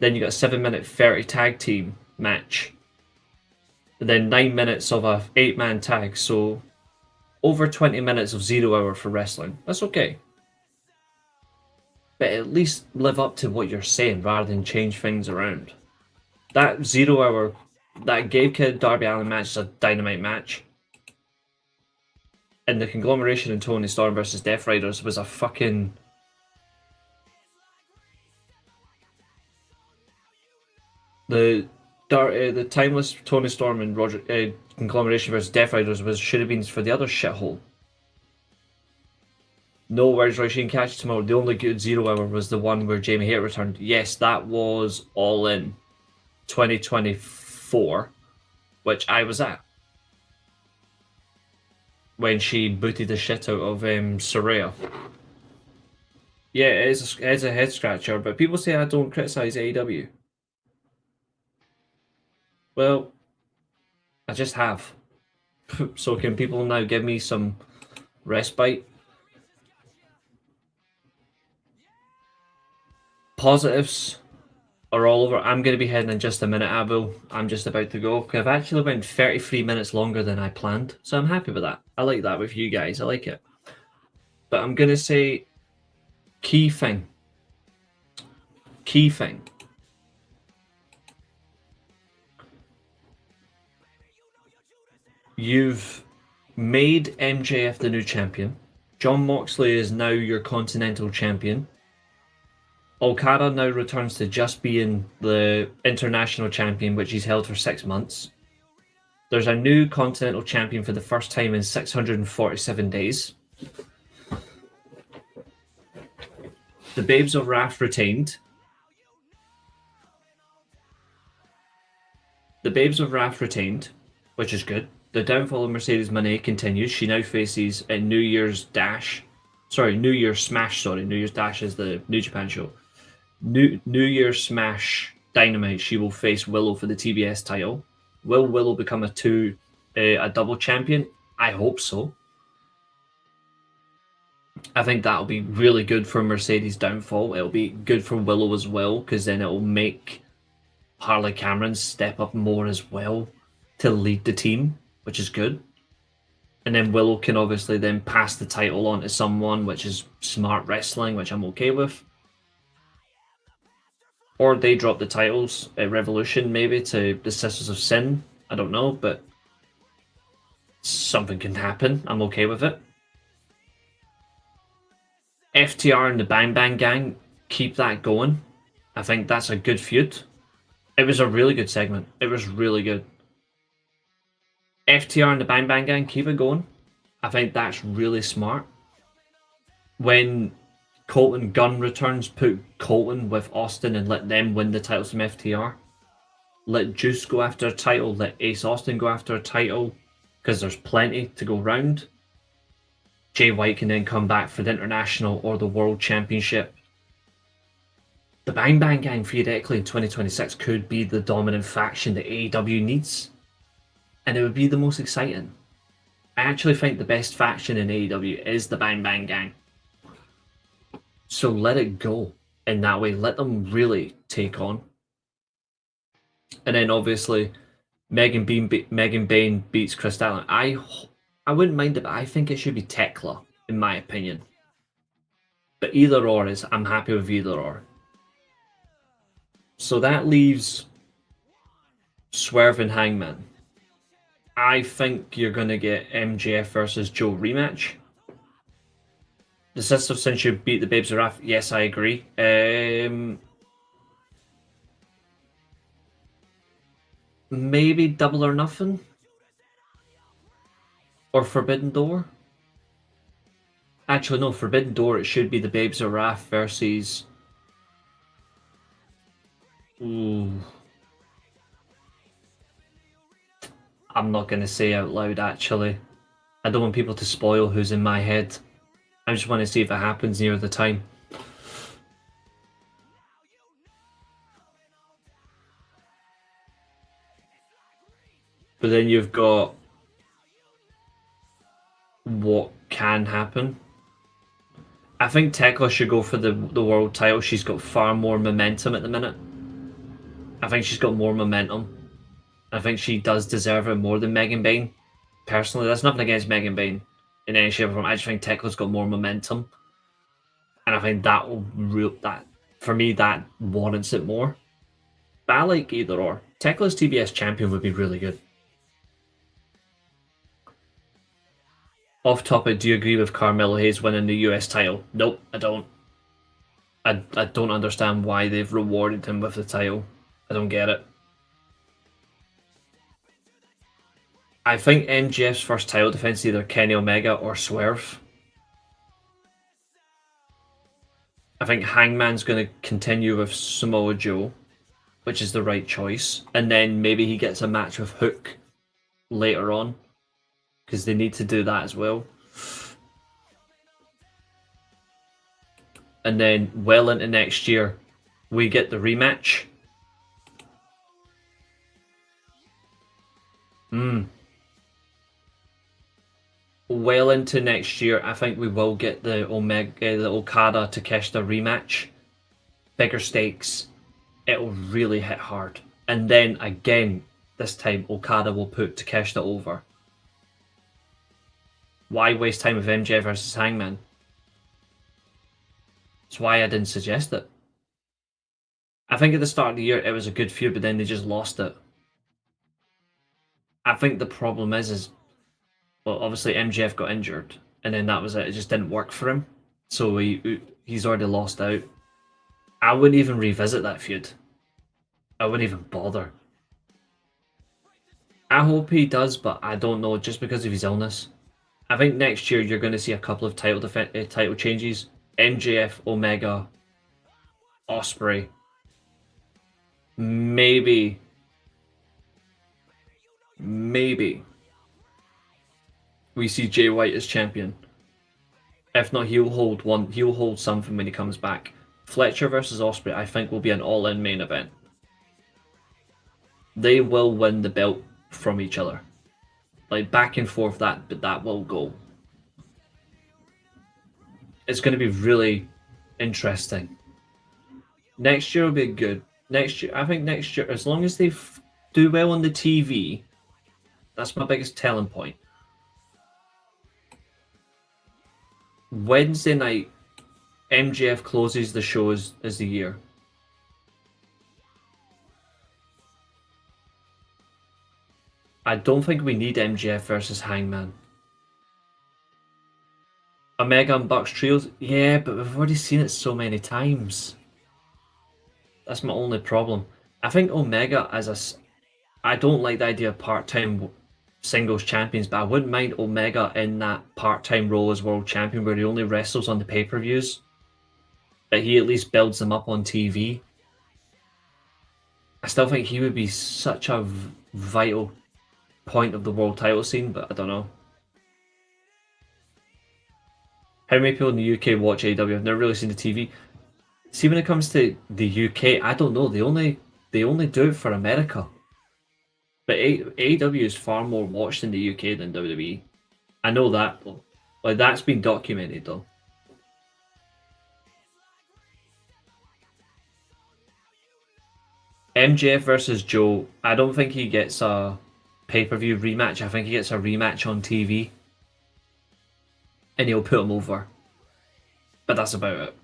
Then you got a 7-minute 30 tag team match. And then 9 minutes of a 8-man tag. So over 20 minutes of 0 Hour for wrestling. That's okay. But at least live up to what you're saying rather than change things around. That 0 Hour, that Gabe Kidd Darby Allin match is a dynamite match. And the conglomeration and Tony Storm versus Death Riders was a fucking... The timeless Tony Storm and conglomeration versus Death Riders should have been for the other shithole. No worries, Roisin Catch tomorrow. The only good 0 Hour was the one where Jamie Hayter returned. Yes, that was All In 2024, which I was at. When she booted the shit out of Soraya. Yeah, it is a head scratcher, but people say I don't criticise AEW. Well, I just have. So can people now give me some respite? Positives are all over. I'm going to be heading in just a minute, Abu. I'm just about to go. I've actually went 33 minutes longer than I planned, so I'm happy with that. I like that with you guys. I like it. But I'm going to say key thing. You've made MJF the new champion. Jon Moxley is now your Continental Champion. Okada now returns to just being the International Champion, which he's held for 6 months. There's a new Continental Champion for the first time in 647 days. The Babes of Wrath retained. Which is good. The downfall of Mercedes Moné continues. She now faces a New Year's Smash. New Year's Dash is the New Japan show. New Year's Smash Dynamite. She will face Willow for the TBS title. Will Willow become a double champion? I hope so. I think that'll be really good for Mercedes' downfall. It'll be good for Willow as well, because then it'll make Harley Cameron step up more as well to lead the team, which is good. And then Willow can obviously then pass the title on to someone, which is smart wrestling, which I'm okay with. Or they drop the titles at Revolution, maybe, to the Sisters of Sin. I don't know, but something can happen. I'm okay with it. FTR and the Bang Bang Gang, keep that going. I think that's a good feud. It was a really good segment. It was really good. FTR and the Bang Bang Gang, keep it going. I think that's really smart. When Colton Gunn returns, put Colton with Austin and let them win the titles from FTR. Let Juice go after a title, let Ace Austin go after a title, because there's plenty to go round. Jay White can then come back for the International or the World Championship. The Bang Bang Gang theoretically in 2026 could be the dominant faction that AEW needs, and it would be the most exciting. I actually think the best faction in AEW is the Bang Bang Gang. So let it go in that way. Let them really take on. And then obviously, Megan Bayne beats Chris Statlander. I wouldn't mind it, but I think it should be Tekla, in my opinion. But either or is, I'm happy with either or. So that leaves Swerve and Hangman. I think you're going to get MJF versus Joe rematch. The Sister of Sin should beat the Babes of Wrath. Yes, I agree. Maybe Double or Nothing? Or Forbidden Door? Actually, no, Forbidden Door, it should be the Babes of Wrath versus... Ooh. I'm not going to say out loud, actually. I don't want people to spoil who's in my head. I just want to see if it happens near the time. But then you've got what can happen. I think Tekla should go for the world title. She's got far more momentum at the minute. I think she's got more momentum. I think she does deserve it more than Megan Bayne. Personally, that's nothing against Megan Bayne in any shape or form. I just think Tekla's got more momentum. And I think that for me, that warrants it more. But I like either or. Tekla's TBS champion would be really good. Off topic, do you agree with Carmelo Hayes winning the US title? Nope, I don't. I don't understand why they've rewarded him with the title. I don't get it. I think MJF's first title defense is either Kenny Omega or Swerve. I think Hangman's going to continue with Samoa Joe, which is the right choice. And then maybe he gets a match with Hook later on, because they need to do that as well. And then well into next year, we get the rematch. Well into next year, I think we will get the Okada Takeshita rematch. Bigger stakes. It'll really hit hard. And then again, this time Okada will put Takeshita over. Why waste time with MJ versus Hangman? That's why I didn't suggest it. I think at the start of the year it was a good feud, but then they just lost it. I think the problem is well, obviously MJF got injured, and then that was it. It just didn't work for him, so he's already lost out. I wouldn't even revisit that feud. I wouldn't even bother. I hope he does, but I don't know, just because of his illness. I think next year you're going to see a couple of title changes. MJF, Omega, Ospreay. Maybe we see Jay White as champion. If not, he'll hold something when he comes back. Fletcher versus Ospreay, I think, will be an all-in main event. They will win the belt from each other. Like, back and forth, but that will go. It's going to be really interesting. Next year will be good. I think next year, as long as they do well on the TV, that's my biggest telling point. Wednesday night, MJF closes the show as the year. I don't think we need MJF versus Hangman. Omega and Bucks trios? Yeah, but we've already seen it so many times. That's my only problem. I think Omega I don't like the idea of part-time singles champions, but I wouldn't mind Omega in that part-time role as world champion where he only wrestles on the pay-per-views. But he at least builds them up on TV. I still think he would be such a vital point of the world title scene, but I don't know. How many people in the UK watch AEW? I've never really seen the TV. See, when it comes to the UK, I don't know. They only do it for America. But AEW is far more watched in the UK than WWE. I know that though. Like, that's been documented though. MJF versus Joe. I don't think he gets a pay-per-view rematch. I think he gets a rematch on TV. And he'll put him over. But that's about it.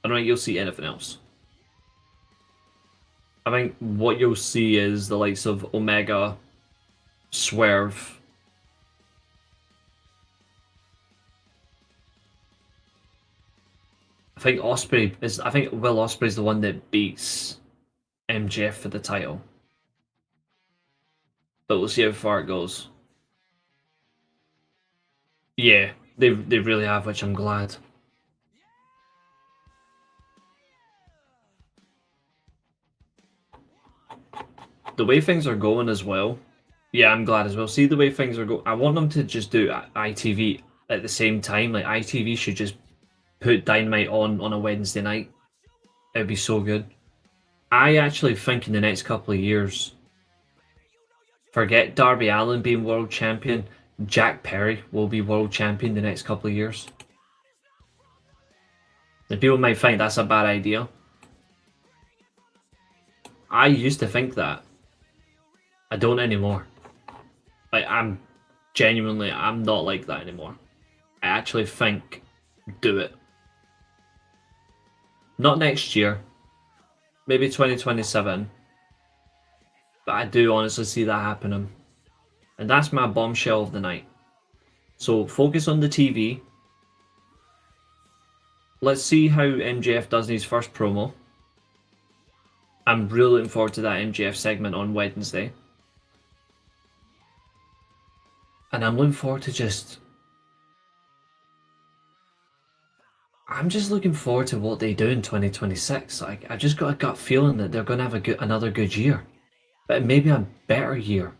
I don't think you'll see anything else. I think what you'll see is the likes of Omega, Swerve. I think Will Ospreay's the one that beats MJF for the title. But we'll see how far it goes. Yeah, they really have, which I'm glad. The way things are going as well. Yeah, I'm glad as well. See the way things are going. I want them to just do ITV at the same time. Like, ITV should just put Dynamite on a Wednesday night. It would be so good. I actually think in the next couple of years, forget Darby Allin being world champion, Jack Perry will be world champion the next couple of years. And people might think that's a bad idea. I used to think that. I don't anymore. Like, I'm not like that anymore. I actually think, do it. Not next year. Maybe 2027. But I do honestly see that happening. And that's my bombshell of the night. So focus on the TV. Let's see how MJF does in his first promo. I'm really looking forward to that MJF segment on Wednesday. And I'm looking forward to I'm just looking forward to what they do in 2026. Like, I just got a gut feeling that they're going to have another good year. But maybe a better year.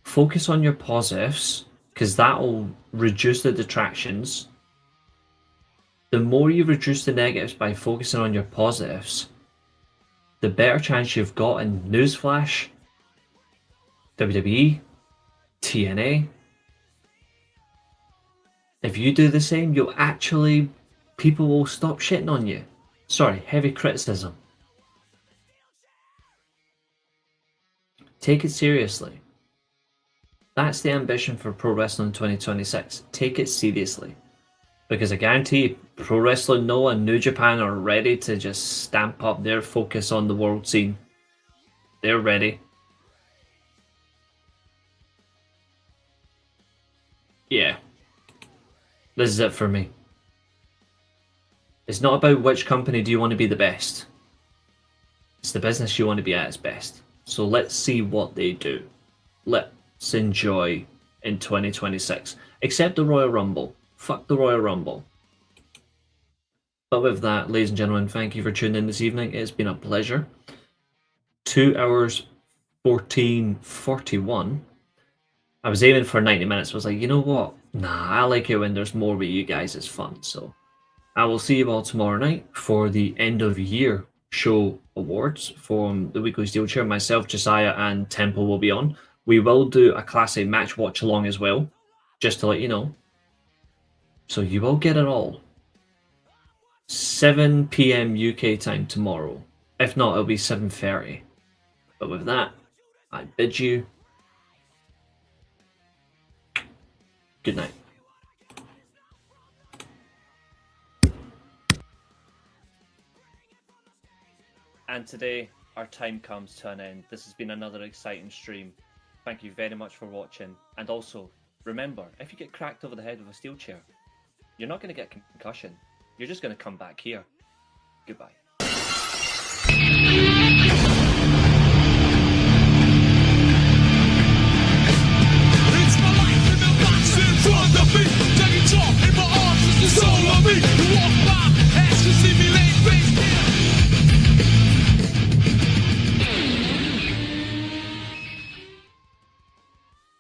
Focus on your positives, because that will reduce the detractions. The more you reduce the negatives by focusing on your positives, the better chance you've got in Newsflash, WWE, TNA. If you do the same, people will stop shitting on you. Sorry, heavy criticism. Take it seriously. That's the ambition for Pro Wrestling 2026. Take it seriously. Because I guarantee you, Pro Wrestling Noah and New Japan are ready to just stamp up their focus on the world scene. They're ready. Yeah. This is it for me. It's not about which company do you want to be the best. It's the business you want to be at its best. So let's see what they do. Let's enjoy in 2026. Except the Royal Rumble. Fuck the Royal Rumble. But with that, ladies and gentlemen, thank you for tuning in this evening. It's been a pleasure. 2 hours 14:41. I was aiming for 90 minutes. I was like, you know what? Nah, I like it when there's more with you guys. It's fun. So I will see you all tomorrow night for the end of year show awards from the weekly Steelchair. Myself, Josiah, and Temple will be on. We will do a classic match watch along as well, just to let you know. So you will get it all. 7 PM UK time tomorrow. If not, it'll be 7:30. But with that, I bid you good night. And today, our time comes to an end. This has been another exciting stream. Thank you very much for watching. And also, remember, if you get cracked over the head with a steel chair, you're not going to get concussion. You're just going to come back here. Goodbye. It's my life in the box in front of me. Taking talk in my arms is the soul of me. You walk